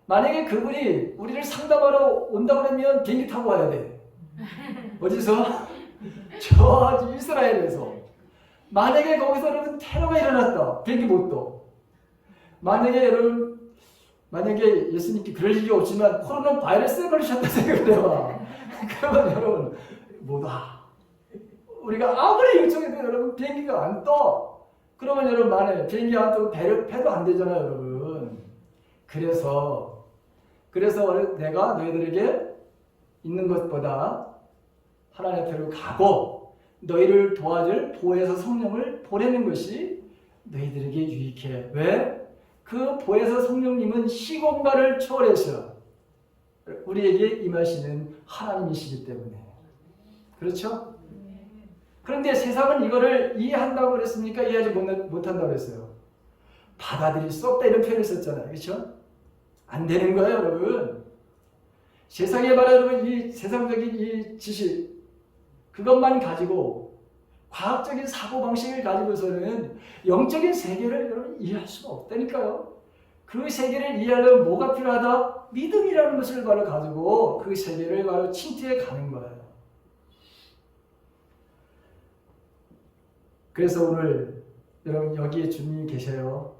만약에 그분이 우리를 상담하러 온다고 그러면 비행기 타고 와야 돼. 어디서? 저 이스라엘에서. 만약에 거기서 여러분 테러가 일어났다, 비행기 못 떠. 만약에 예수님께 그럴 일이 없지만 코로나 바이러스에 걸리셨다 생각을 해봐. 그러면 여러분 못 와. 우리가 아무리 요청해도 여러분 비행기가 안 떠. 그러면 여러분 만약에 비행기 안 떠도 배도 안 되잖아요, 여러분. 그래서 내가 너희들에게 있는 것보다 하나님 앞으로 가고 너희를 도와줄 보혜사 성령을 보내는 것이 너희들에게 유익해. 왜? 그 보혜사 성령님은 시공간을 초월해서 우리에게 임하시는 하나님이시기 때문에. 그렇죠? 그런데 세상은 이거를 이해한다고 그랬습니까? 이해하지 못한다고 그랬어요. 받아들일 수 없다, 이런 표현을 썼잖아요. 그렇죠? 안 되는 거예요, 여러분. 세상에 말하는 이 세상적인 이 지식, 그것만 가지고 과학적인 사고방식을 가지고서는 영적인 세계를 여러분 이해할 수가 없다니까요. 그 세계를 이해하려면 뭐가 필요하다? 믿음이라는 것을 바로 가지고 그 세계를 바로 침투해 가는 거예요. 그래서 오늘 여러분 여기에 주님이 계셔요.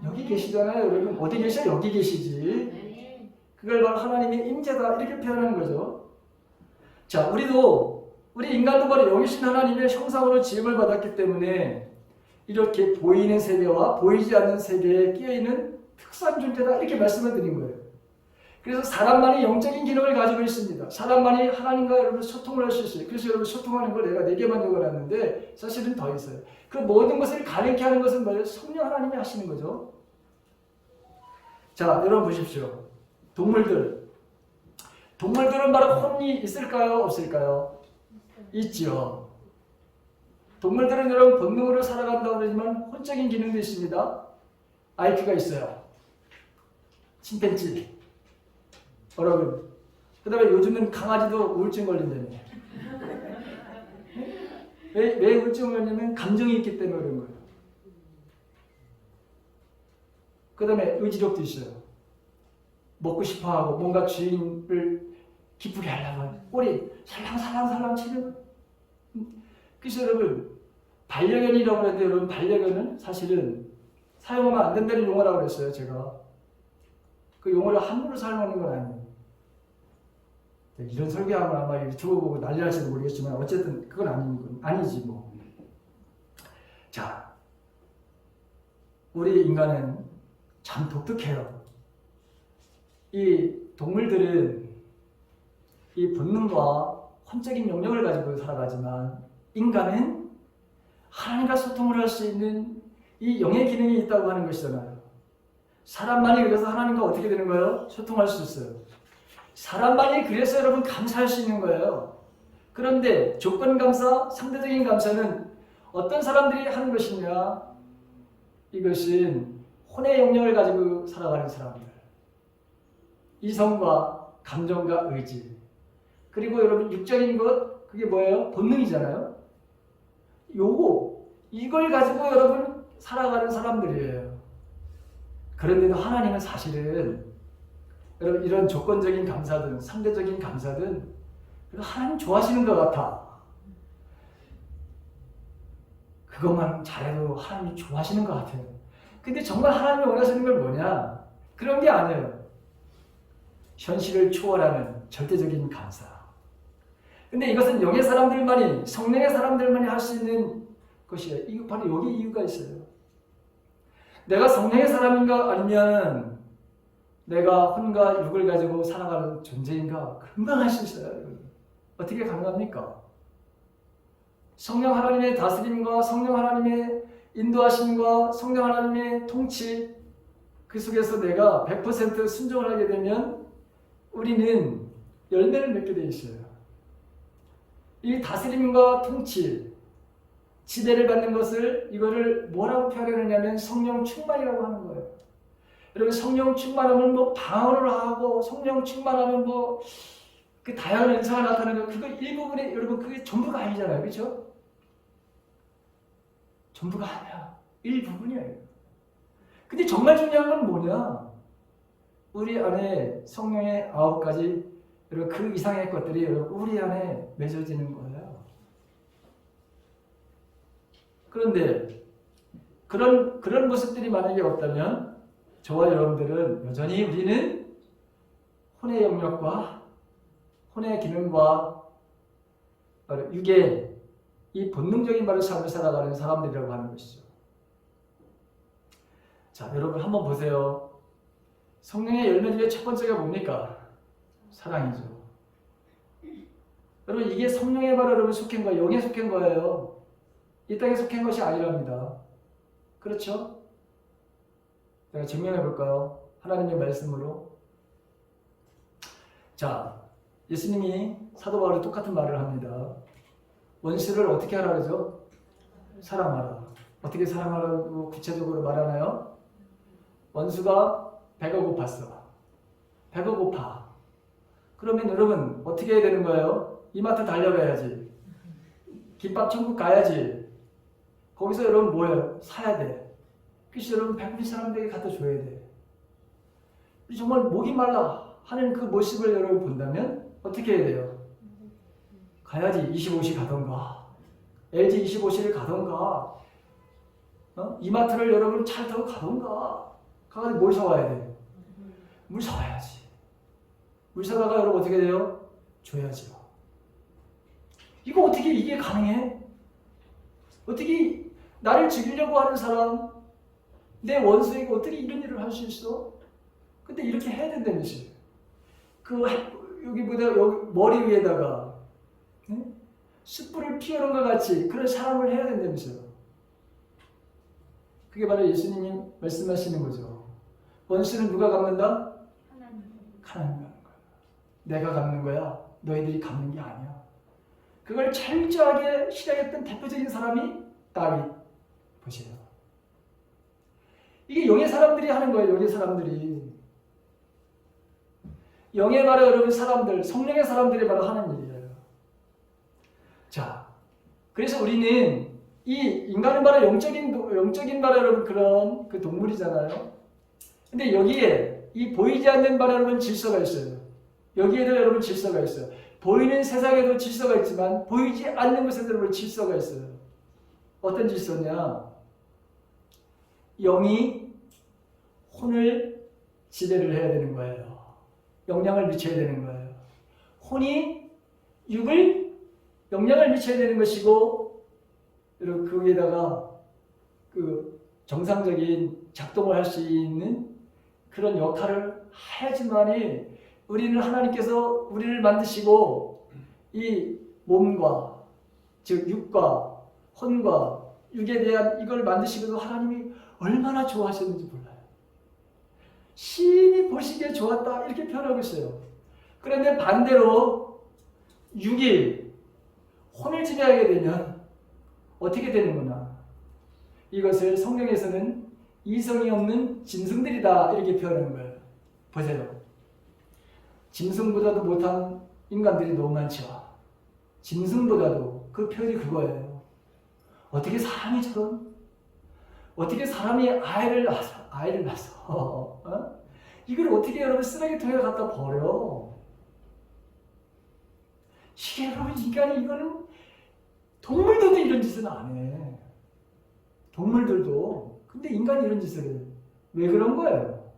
여기 계시잖아요. 여러분 어디 계셔? 여기 계시지. 그걸 바로 하나님의 임재다, 이렇게 표현하는 거죠. 자, 우리 인간도 바로 영이신 하나님의 형상으로 지음을 받았기 때문에 이렇게 보이는 세계와 보이지 않는 세계에 끼어있는 특수한 존재다, 이렇게 말씀을 드린 거예요. 그래서 사람만이 영적인 기능을 가지고 있습니다. 사람만이 하나님과 여러분 소통을 할 수 있어요. 그래서 여러분 소통하는 걸 내가 4개만 적어놨는데 사실은 더 있어요. 그 모든 것을 가능케 하는 것은 뭐예요? 성령 하나님이 하시는 거죠. 자, 여러분 보십시오. 동물들은 바로 혼이 있을까요? 없을까요? 있죠. 동물들은 여러분 본능으로 살아간다고 그러지만 혼적인 기능도 있습니다. IQ가 있어요. 침팬지. 여러분. 그 다음에 요즘은 강아지도 우울증 걸린다며. 왜 우울증을 걸리냐면 감정이 있기 때문에 그런 거예요. 그 다음에 의지력도 있어요. 먹고 싶어하고 뭔가 주인을 기쁘게 하려면 꼬리 살랑살랑 치는. 그래서 여러분 반려견이라고 하는데, 여러분 반려견은 사실은 사용하면 안 된다는 용어라고 그랬어요. 제가 그 용어를 함부로 사용하는 건 아니에요. 이런 설교하면 아마 유튜브 보고 난리 날지도 모르겠지만 어쨌든 그건 아니지 뭐. 자, 우리 인간은 참 독특해요. 이 동물들은 이 본능과 혼적인 영역을 가지고 살아가지만 인간은 하나님과 소통을 할 수 있는 이 영의 기능이 있다고 하는 것이잖아요. 사람만이 그래서 하나님과 어떻게 되는 거예요? 소통할 수 있어요. 사람만이 그래서 여러분 감사할 수 있는 거예요. 그런데 조건 감사, 상대적인 감사는 어떤 사람들이 하는 것이냐? 이것은 혼의 영역을 가지고 살아가는 사람들. 이성과 감정과 의지. 그리고 여러분 육적인 것, 그게 뭐예요? 본능이잖아요. 이걸 가지고 여러분 살아가는 사람들이에요. 그런데도 하나님은 사실은 여러분 이런 조건적인 감사든 상대적인 감사든 하나님 좋아하시는 것 같아. 그것만 잘해도 하나님이 좋아하시는 것 같아요. 근데 정말 하나님이 원하시는 걸 뭐냐? 그런 게 아니에요. 현실을 초월하는 절대적인 감사. 근데 이것은 영의 사람들만이, 성령의 사람들만이 할 수 있는 것이에요. 이거 바로 여기 이유가 있어요. 내가 성령의 사람인가 아니면 내가 혼과 육을 가지고 살아가는 존재인가 금방 할 수 있어요. 어떻게 가능합니까? 성령 하나님의 다스림과 성령 하나님의 인도하심과 성령 하나님의 통치, 그 속에서 내가 100% 순종을 하게 되면 우리는 열매를 맺게 되어 있어요. 이 다스림과 통치, 지배를 받는 것을 이거를 뭐라고 표현하느냐면 성령 충만이라고 하는 거예요. 여러분 성령 충만하면 뭐 방언을 하고 성령 충만하면 뭐 그 다양한 은사가 나타나는 거 그거 일부분에 여러분 그게 전부가 아니잖아요. 그렇죠? 전부가 아니야. 일부분이에요. 근데 정말 중요한 건 뭐냐? 우리 안에 성령의 9가지 여러분 그 이상의 것들이 여러분 우리 안에 맺어지는 거예요. 그런데 그런 모습들이 만약에 없다면 저와 여러분들은 여전히 우리는 혼의 영역과 혼의 기능과 육의 이 본능적인 바로 삶을 살아가는 사람들이라고 하는 것이죠. 자, 여러분 한번 보세요. 성령의 열매 중에 첫 번째가 뭡니까? 사랑이죠. 여러분 이게 성령의 바로 여러분 속한 거예요. 영에 속한 거예요. 이 땅에 속한 것이 아니랍니다. 그렇죠? 제가 증명해 볼까요? 하나님의 말씀으로. 자, 예수님이 사도 바울이 똑같은 말을 합니다. 원수를 어떻게 하라 그러죠? 사랑하라. 어떻게 사랑하라고 구체적으로 말하나요? 원수가 배가 고팠어. 배가 고파. 그러면 여러분 어떻게 해야 되는 거예요? 이마트 달려가야지. 김밥 천국 가야지. 거기서 여러분 뭐예요? 사야 돼. 그래서 여러분 배고픈 사람들에게 갖다 줘야 돼. 정말 목이 말라 하는 그 모습을 여러분 본다면 어떻게 해야 돼요? 가야지. 25시 가던가 LG 25시를 가던가 이마트를 여러분 차를 타고 가던가 가가지고 뭘 사와야 돼? 물 사와야지. 물 사다가 여러분 어떻게 돼요? 줘야죠. 이거 어떻게 이게 가능해? 어떻게 나를 죽이려고 하는 사람, 내 원수에게 어떻게 이런 일을 할 수 있어? 근데 이렇게 해야 된다면서요. 여기 머리 위에다가 숯불을 피우는 것 같이 그런 사람을 해야 된다면서요. 그게 바로 예수님이 말씀하시는 거죠. 원수는 누가 갚는다? 하나님이 갚는 거야. 내가 갚는 거야. 너희들이 갚는 게 아니야. 그걸 철저하게 실행했던 대표적인 사람이 다윗. 보세요. 이게 영의 사람들이 하는 거예요. 영의 사람들이. 영의 바로 여러분 사람들, 성령의 사람들이 바로 하는 일이에요. 자, 그래서 우리는 이 인간은 바로 영적인 바로 여러분 그런 그 동물이잖아요. 근데 여기에 이 보이지 않는 바로 여러분 질서가 있어요. 여기에도 여러분 질서가 있어요. 보이는 세상에도 질서가 있지만 보이지 않는 곳에도 여러분 질서가 있어요. 어떤 질서냐? 영이 혼을 지배를 해야 되는 거예요. 영향을 미쳐야 되는 거예요. 혼이 육을 영향을 미쳐야 되는 것이고, 그리고 거기에다가 그 정상적인 작동을 할 수 있는 그런 역할을 해야지만이 우리는 하나님께서 우리를 만드시고 이 몸과 즉 육과 혼과 육에 대한 이걸 만드시고도 하나님이 얼마나 좋아하셨는지 몰라요. 심히 보시기에 좋았다 이렇게 표현하고 있어요. 그런데 반대로 6일 혼을 지내하게 되면 어떻게 되는구나. 이것을 성경에서는 이성이 없는 짐승들이다 이렇게 표현하는 거예요. 보세요. 짐승보다도 못한 인간들이 너무 많죠. 짐승보다도 그 표현이 그거예요. 어떻게 사람이 저런? 어떻게 사람이 아이를 낳아서 이걸 어떻게 여러분 쓰레기통에 갖다 버려? 이게 여러분 인간이 이거는 동물들도 이런 짓은 안 해. 동물들도. 근데 인간이 이런 짓을 해. 왜 그런 거예요?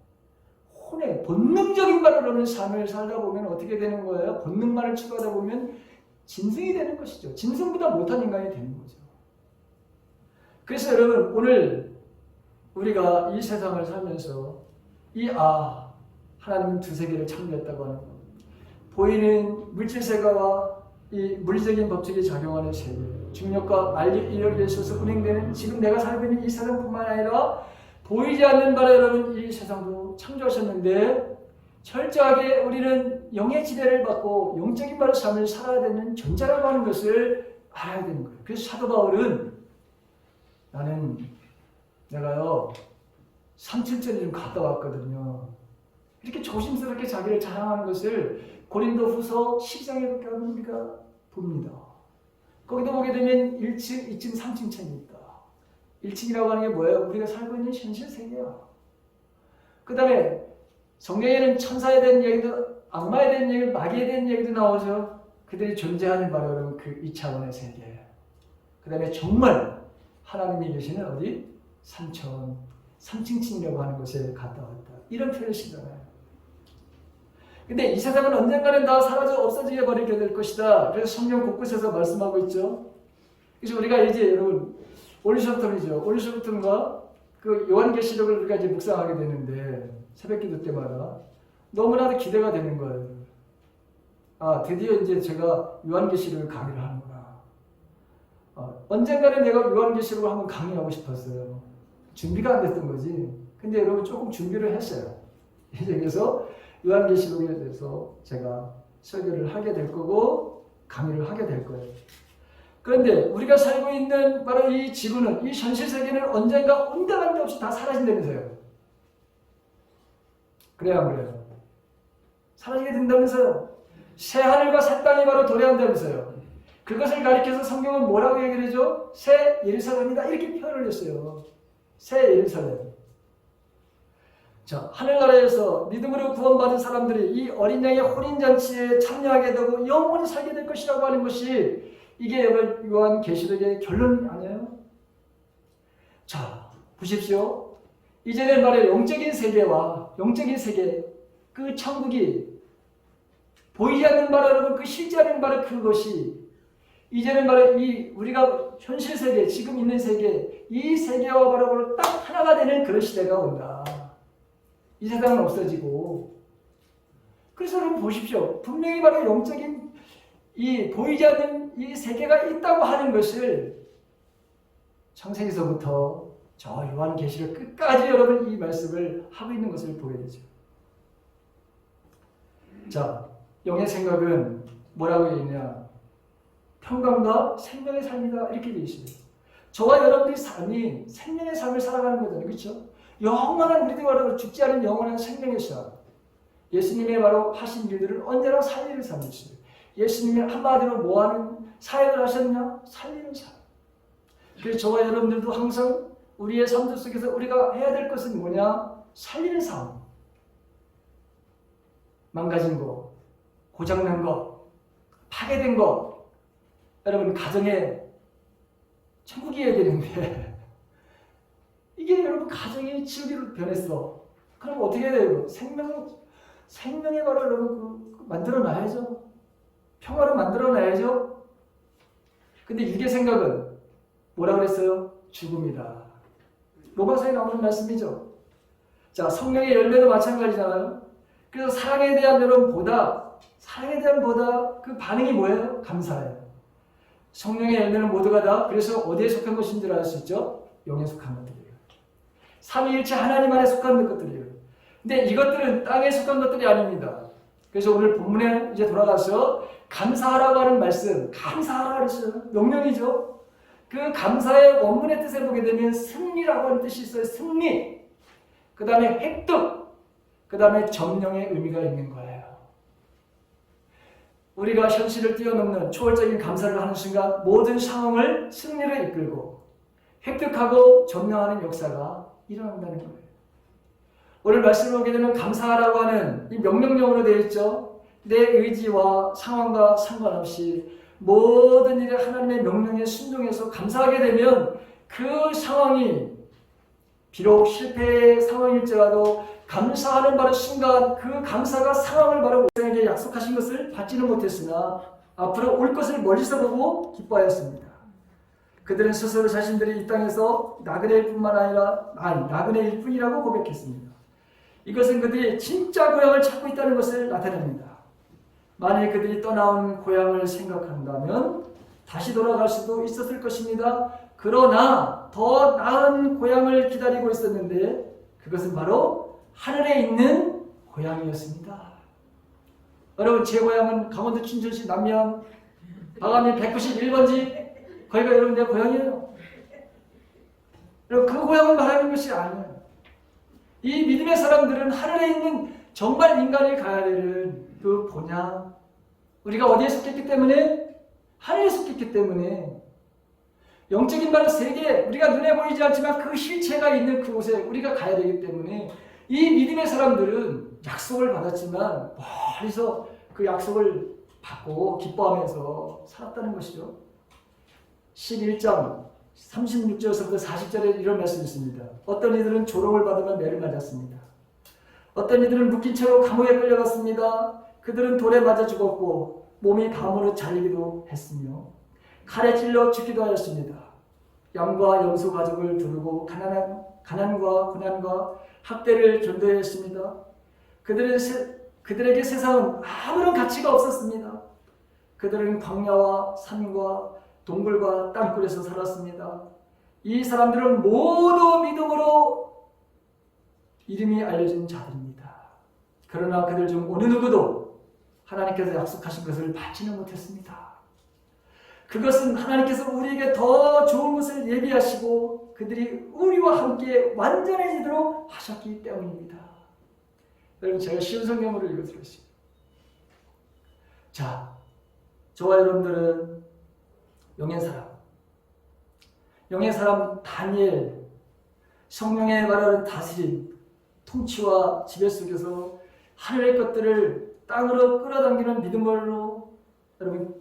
혼에 본능적인 말로는 삶을 살다 보면 어떻게 되는 거예요? 본능만을 추구하다 보면 짐승이 되는 것이죠. 짐승보다 못한 인간이 되는 거죠. 그래서 여러분 오늘 우리가 이 세상을 살면서 하나님은 두 세계를 창조했다고 하는 것, 보이는 물질 세계와 이 물리적인 법칙이 작용하는 세계, 중력과 인력에 있어서 운행되는 지금 내가 살고 있는 이 세상뿐만 아니라 보이지 않는 바라 여러분 이 세상도 창조하셨는데 철저하게 우리는 영의 지배를 받고 영적인 바로 삶을 살아야 되는 존재라고 하는 것을 알아야 되는 거예요. 그래서 사도 바울은 내가요 3층짜리 좀 갔다 왔거든요. 이렇게 조심스럽게 자기를 자랑하는 것을 고린도 후서 12장에 가면 우리가 봅니다. 거기도 보게 되면 1층, 2층, 3층 층이 있다. 1층이라고 하는 게 뭐예요? 우리가 살고 있는 현실 세계야. 그 다음에 성경에는 천사에 대한 얘기도, 악마에 대한 얘기, 마귀에 대한 얘기도 나오죠. 그들이 존재하는 바로 그 2차원의 세계. 그 다음에 정말 하나님이 계시는 어디? 3층이라고 하는 곳에 갔다 왔다. 이런 표현을 쓰잖아요. 근데 이 세상은 언젠가는 다 사라져 없어지게 버리게 될 것이다. 그래서 성경 곳곳에서 말씀하고 있죠. 그래서 우리가 이제 여러분 올리셔부터이죠. 올리셔부터가 그 요한계시록을 우리가 이제 묵상하게 되는데 새벽기도 때마다 너무나도 기대가 되는 거예요. 드디어 이제 제가 요한계시록을 강의를 하는구나. 언젠가는 내가 요한계시록을 한번 강의하고 싶었어요. 준비가 안 됐던 거지. 근데 여러분 조금 준비를 했어요. 이제 그래서 요한계시록에 대해서 제가 설교를 하게 될 거고 강의를 하게 될 거예요. 그런데 우리가 살고 있는 바로 이 지구는, 이 현실 세계는 언젠가 온데간데 없이 다 사라진다면서요. 그래요, 안 그래요? 사라지게 된다면서요. 새 하늘과 새 땅이 바로 도래한다면서요. 그것을 가리켜서 성경은 뭐라고 얘기를 하죠? 새 예루살렘이다 이렇게 표현을 했어요. 새 예루살렘. 자, 하늘나라에서 믿음으로 구원받은 사람들이 이 어린 양의 혼인잔치에 참여하게 되고 영원히 살게 될 것이라고 하는 것이 이게 요한계시록의 결론 아니에요? 자, 보십시오. 이제는 말해 영적인 세계와 영적인 세계, 그 천국이 보이지 않는 바로 여러분 그 실제 않는 바로 그것이 이제는 바로 이 우리가 현실 세계, 지금 있는 세계, 이 세계와 바로 딱 하나가 되는 그런 시대가 온다. 이 세상은 없어지고. 그래서 여러분 보십시오. 분명히 바로 영적인 이 보이지 않는 이 세계가 있다고 하는 것을 창세기서부터 저 요한계시록 끝까지 여러분 이 말씀을 하고 있는 것을 보게 되죠. 자, 영의 생각은 뭐라고 있냐? 평강과 생명의 삶이다 이렇게 되어 있습니다. 저와 여러분들의 삶이 생명의 삶을 살아가는 거잖아요. 그렇죠? 영원한 우리들이 바로 죽지 않은 영원한 생명의 삶. 예수님의 바로 하신 일들을 언제나 살리는 삶이었습니다. 예수님이 한마디로 뭐하는 사역을 하셨냐? 살리는 삶. 그래서 저와 여러분들도 항상 우리의 삶 속에서 우리가 해야 될 것은 뭐냐? 살리는 삶. 망가진 거, 고장난 거, 파괴된 거. 여러분 가정에 천국이어야 되는데 이게 여러분 가정이 지옥으로 변했어. 그럼 어떻게 해야 돼요? 생명의 바로 여러분 만들어놔야죠. 평화를 만들어놔야죠. 근데 육의 생각은 뭐라고 그랬어요? 죽음이다. 로마서에 나오는 말씀이죠. 자, 성령의 열매도 마찬가지잖아요. 그래서 사랑에 대한 보다 그 반응이 뭐예요? 감사예요. 성령의 열매는 모두가 다 그래서 어디에 속한 것인 줄 알 수 있죠? 영에 속한 것들이에요. 삼위일체 하나님 안에 속한 것들이에요. 근데 이것들은 땅에 속한 것들이 아닙니다. 그래서 오늘 본문에 이제 돌아가서 감사하라고 하는 말씀, 감사하라 그랬어요. 명령이죠. 그 감사의 원문의 뜻을 보게 되면 승리라고 하는 뜻이 있어요. 승리. 그 다음에 획득. 그 다음에 점령의 의미가 있는 거예요. 우리가 현실을 뛰어넘는 초월적인 감사를 하는 순간 모든 상황을 승리로 이끌고 획득하고 점령하는 역사가 일어난다는 거예요. 오늘 말씀을 보게 되면 감사하라고 하는 이 명령형으로 되어 있죠. 내 의지와 상황과 상관없이 모든 일에 하나님의 명령에 순종해서 감사하게 되면 그 상황이 비록 실패의 상황일지라도 감사하는 바로 순간 그 감사가 상황을 바로 우리에게 약속하신 것을 받지는 못했으나 앞으로 올 것을 멀리서 보고 기뻐하였습니다. 그들은 스스로 자신들이 이 땅에서 나그네일 뿐만 아니라 나그네일 뿐이라고 고백했습니다. 이것은 그들이 진짜 고향을 찾고 있다는 것을 나타냅니다. 만일 그들이 떠나온 고향을 생각한다면 다시 돌아갈 수도 있었을 것입니다. 그러나 더 나은 고향을 기다리고 있었는데 그것은 바로 하늘에 있는 고향이었습니다. 여러분, 제 고향은 강원도 춘천시 남면 방암리 191번지 거기가 여러분의 고향이에요. 여러분, 그 고향을 말하는 것이 아니에요. 이 믿음의 사람들은 하늘에 있는 정말 인간이 가야 되는 그 본향, 우리가 어디에 속했기 때문에? 하늘에 속했기 때문에 영적인 바로 세계, 우리가 눈에 보이지 않지만 그 실체가 있는 그곳에 우리가 가야 되기 때문에 이 믿음의 사람들은 약속을 받았지만 멀리서 그 약속을 받고 기뻐하면서 살았다는 것이죠. 11장 36절에서부터 40절에 이런 말씀이 있습니다. 어떤 이들은 조롱을 받으며 매를 맞았습니다. 어떤 이들은 묶인 채로 감옥에 끌려갔습니다. 그들은 돌에 맞아 죽었고 몸이 밤으로 잘리기도 했으며 칼에 찔러 죽기도 하였습니다. 양과 염소 가족을 두르고 가난과 고난과 학대를 견뎌했습니다. 그들에게 세상은 아무런 가치가 없었습니다. 그들은 광야와 산과 동굴과 땅굴에서 살았습니다. 이 사람들은 모두 믿음으로 이름이 알려진 자들입니다. 그러나 그들 중 어느 누구도 하나님께서 약속하신 것을 받지는 못했습니다. 그것은 하나님께서 우리에게 더 좋은 것을 예비하시고 그들이 우리와 함께 완전해지도록 하셨기 때문입니다. 여러분, 제가 쉬운 성경으로 읽어드리겠습니다. 자, 저와 여러분들은 영의 사람 다니엘, 성령의 말하는 다스림, 통치와 지배 속에서 하늘의 것들을 땅으로 끌어당기는 믿음으로 여러분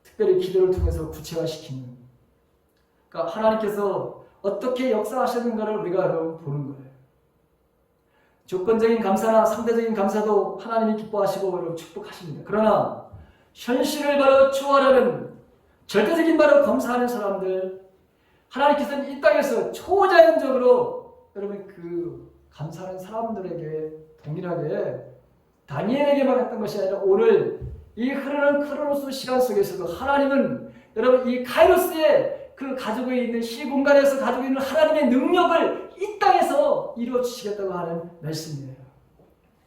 특별히 기도를 통해서 구체화시키는, 그러니까 하나님께서 어떻게 역사하셨는가를 우리가 여러분 보는 거예요. 조건적인 감사나 상대적인 감사도 하나님이 기뻐하시고 여러분 축복하십니다. 그러나 현실을 바로 초월하는 절대적인 바로 감사하는 사람들, 하나님께서는 이 땅에서 초자연적으로 여러분 그 감사하는 사람들에게 동일하게 다니엘에게만 했던 것이 아니라 오늘 이 흐르는 크로노스 시간 속에서도 하나님은 여러분 이 카이로스의 그 가지고 있는 시공간에서 가지고 있는 하나님의 능력을 이 땅에서 이루어 주시겠다고 하는 말씀이에요.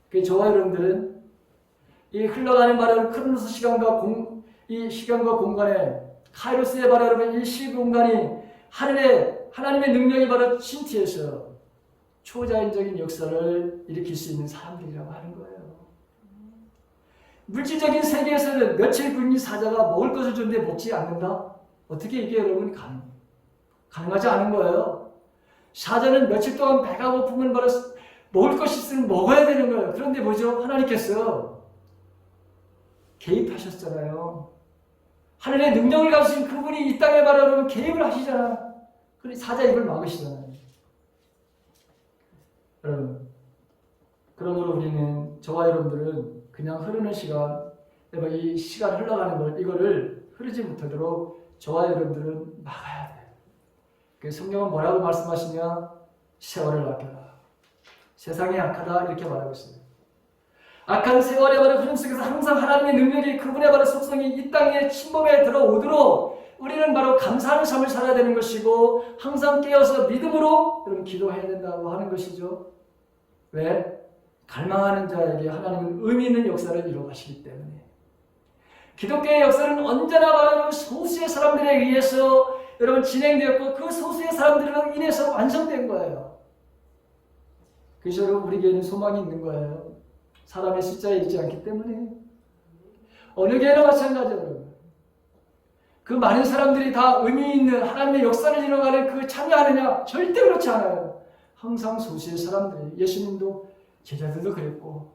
그래서 저와 여러분들은 이 흘러가는 바로 크로노스 시간과 이 시간과 공간에 카이로스의 바로 여러분 이 시공간이 하나님의 능력이 바로 침투해서 초자연적인 역사를 일으킬 수 있는 사람들이라고 하는 거예요. 물질적인 세계에서는 며칠 굶는 사자가 먹을 것을 줬는데 먹지 않는다? 어떻게 이게 여러분 가능하지 않은 거예요. 사자는 며칠 동안 배가 고프면 바로 먹을 것이 있으면 먹어야 되는 거예요. 그런데 뭐죠? 하나님께서 개입하셨잖아요. 하늘의 능력을 가지신 그분이 이 땅에 바로 여러분 개입을 하시잖아요. 그러니 사자 입을 막으시잖아요. 여러분, 그러므로 우리는, 저와 여러분들은 그냥 흐르는 시간, 이 시간 흘러가는 걸, 이거를 흐르지 못하도록 저와 여러분들은 막아야 돼요. 그 성경은 뭐라고 말씀하시냐? 세월을 아껴라. 세상이 약하다, 이렇게 말하고 있어요. 악한 세월의 바로 흐름 속에서 항상 하나님의 능력이 그분의 바로 속성이 이 땅에 침범에 들어오도록 우리는 바로 감사하는 삶을 살아야 되는 것이고 항상 깨어서 믿음으로 여러분 기도해야 된다고 하는 것이죠. 왜? 갈망하는 자에게 하나님은 의미 있는 역사를 이루어가시기 때문에. 기독교의 역사는 언제나 바로 소수의 사람들에 의해서 여러분 진행되었고 그 소수의 사람들로 인해서 완성된 거예요. 그래서 여러분 우리에게는 소망이 있는 거예요. 사람의 숫자에 있지 않기 때문에. 어느 교회나 마찬가지예요. 그 많은 사람들이 다 의미 있는 하나님의 역사를 이뤄가는 그 참여하느냐? 절대 그렇지 않아요. 항상 소수의 사람들이, 예수님도 제자들도 그랬고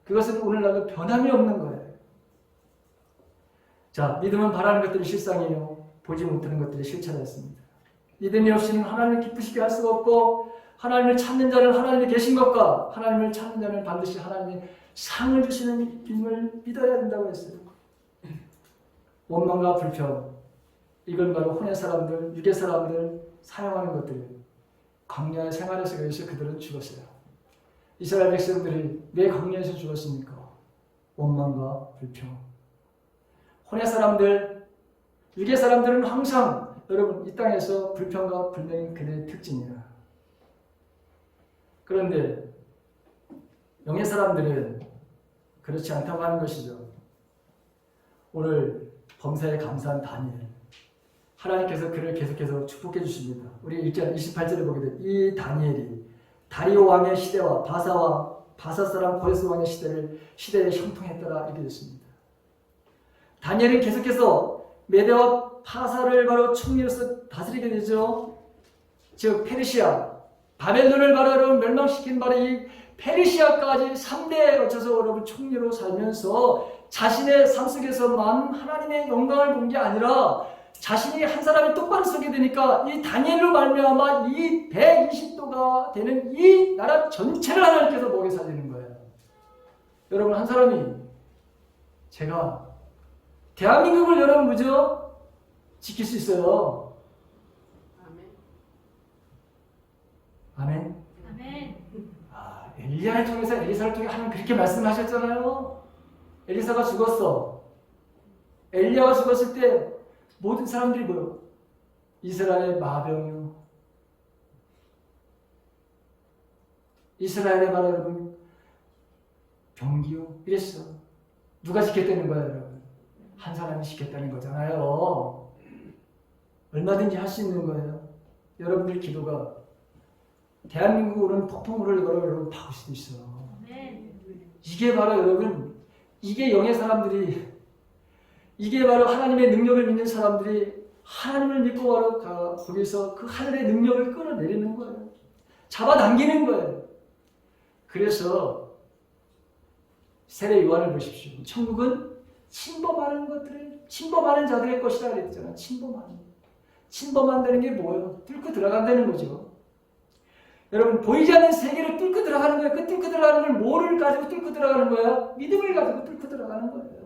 그것은 오늘날도 변함이 없는 거예요. 자, 믿음은 바라는 것들이 실상이요 보지 못하는 것들이 실체였습니다. 믿음이 없이는 하나님을 기쁘시게 할 수가 없고 하나님을 찾는 자는 하나님이 계신 것과 하나님을 찾는 자는 반드시 하나님이 상을 주시는 힘을 믿어야 된다고 했어요. 원망과 불평, 이건 바로 혼의 사람들, 육의 사람들 사용하는 것들, 광야의 생활에서 의해서 그들은 죽었어요. 이스라엘 백성들이 왜 광야에서 죽었습니까? 원망과 불평. 혼의 사람들, 육의 사람들은 항상 여러분 이 땅에서 불평과 불명이 그들의 특징이야. 그런데 영의 사람들은 그렇지 않다고 하는 것이죠. 오늘 범사에 감사한 다니엘, 하나님께서 그를 계속해서 축복해 주십니다. 우리 1절 28절에 보게 돼. 이 다니엘이 다리오 왕의 시대와 바사 사람 고레스 왕의 시대에 형통했더라 이렇게 됐습니다. 다니엘은 계속해서 메대와 파사를 바로 총리로서 다스리게 되죠. 즉 페르시아, 바벨론을 바로 멸망시킨 바로 이 페르시아까지 3대에 거쳐서 여러분 총리로 살면서 자신의 삶 속에서만 하나님의 영광을 본 게 아니라 자신이 한 사람이 똑바로 서게 되니까 이 다니엘로 말미암아 이 120도가 되는 이 나라 전체를 하나님께서 먹여 살리는 거예요. 여러분 한 사람이 제가 대한민국을 여러분 뭐죠? 지킬 수 있어요. 아멘. 아멘. 아, 엘리야를 통해서 엘리사를 통해 하나님 그렇게 말씀하셨잖아요. 엘리사가 죽었어. 엘리야가 죽었을 때 모든 사람들이 뭐요? 이스라엘의 마병이요. 이스라엘의 바로 여러분 병기요. 이랬어. 누가 지켰다는 거예요, 여러분? 한 사람이 지켰다는 거잖아요. 얼마든지 할 수 있는 거예요. 여러분들 기도가 대한민국은 폭풍우를 여러분 박을 수도 있어. 이게 바로 여러분, 이게 영의 사람들이, 이게 바로 하나님의 능력을 믿는 사람들이 하나님을 믿고 바로 거기서 그 하늘의 능력을 끌어내리는 거예요. 잡아당기는 거예요. 그래서 세례 요한을 보십시오. 천국은 침범하는 자들의 것이라 그랬잖아요. 침범한다는 게 뭐예요? 뚫고 들어간다는 거죠. 여러분 보이지 않는 세계로 뚫고 들어가는 거예요. 그 뚫고 들어가는 걸 뭐를 가지고 뚫고 들어가는 거예요? 믿음을 가지고 뚫고 들어가는 거예요.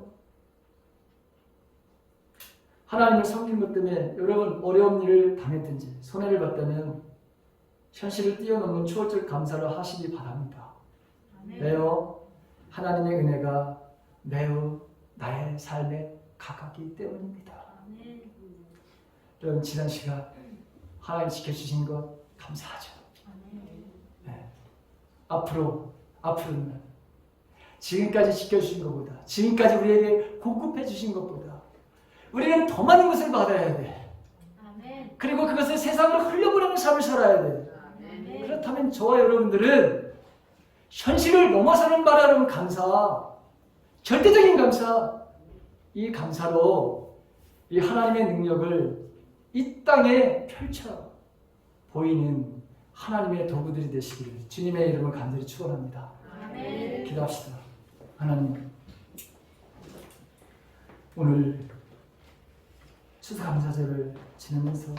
하나님을 섬기는 것 때문에 여러분 어려운 일을 당했든지 손해를 봤다면 현실을 뛰어넘는 초월적 감사를 하시기 바랍니다. 왜요? 하나님의 은혜가 매우 나의 삶에 가깝기 때문입니다. 여러분 지난 시간 하나님 지켜주신 것 감사하죠. 네. 앞으로는 지금까지 지켜주신 것보다, 지금까지 우리에게 공급해 주신 것보다 우리는 더 많은 것을 받아야 돼. 그리고 그것을 세상으로 흘려보내는 삶을 살아야 돼. 그렇다면 저와 여러분들은 현실을 넘어서는 바라는 감사, 절대적인 감사, 이 감사로 이 하나님의 능력을 이 땅에 펼쳐 보이는 하나님의 도구들이 되시기를 주님의 이름을 간절히 축원합니다. 기도합시다. 하나님, 오늘 추수감사절을 지내면서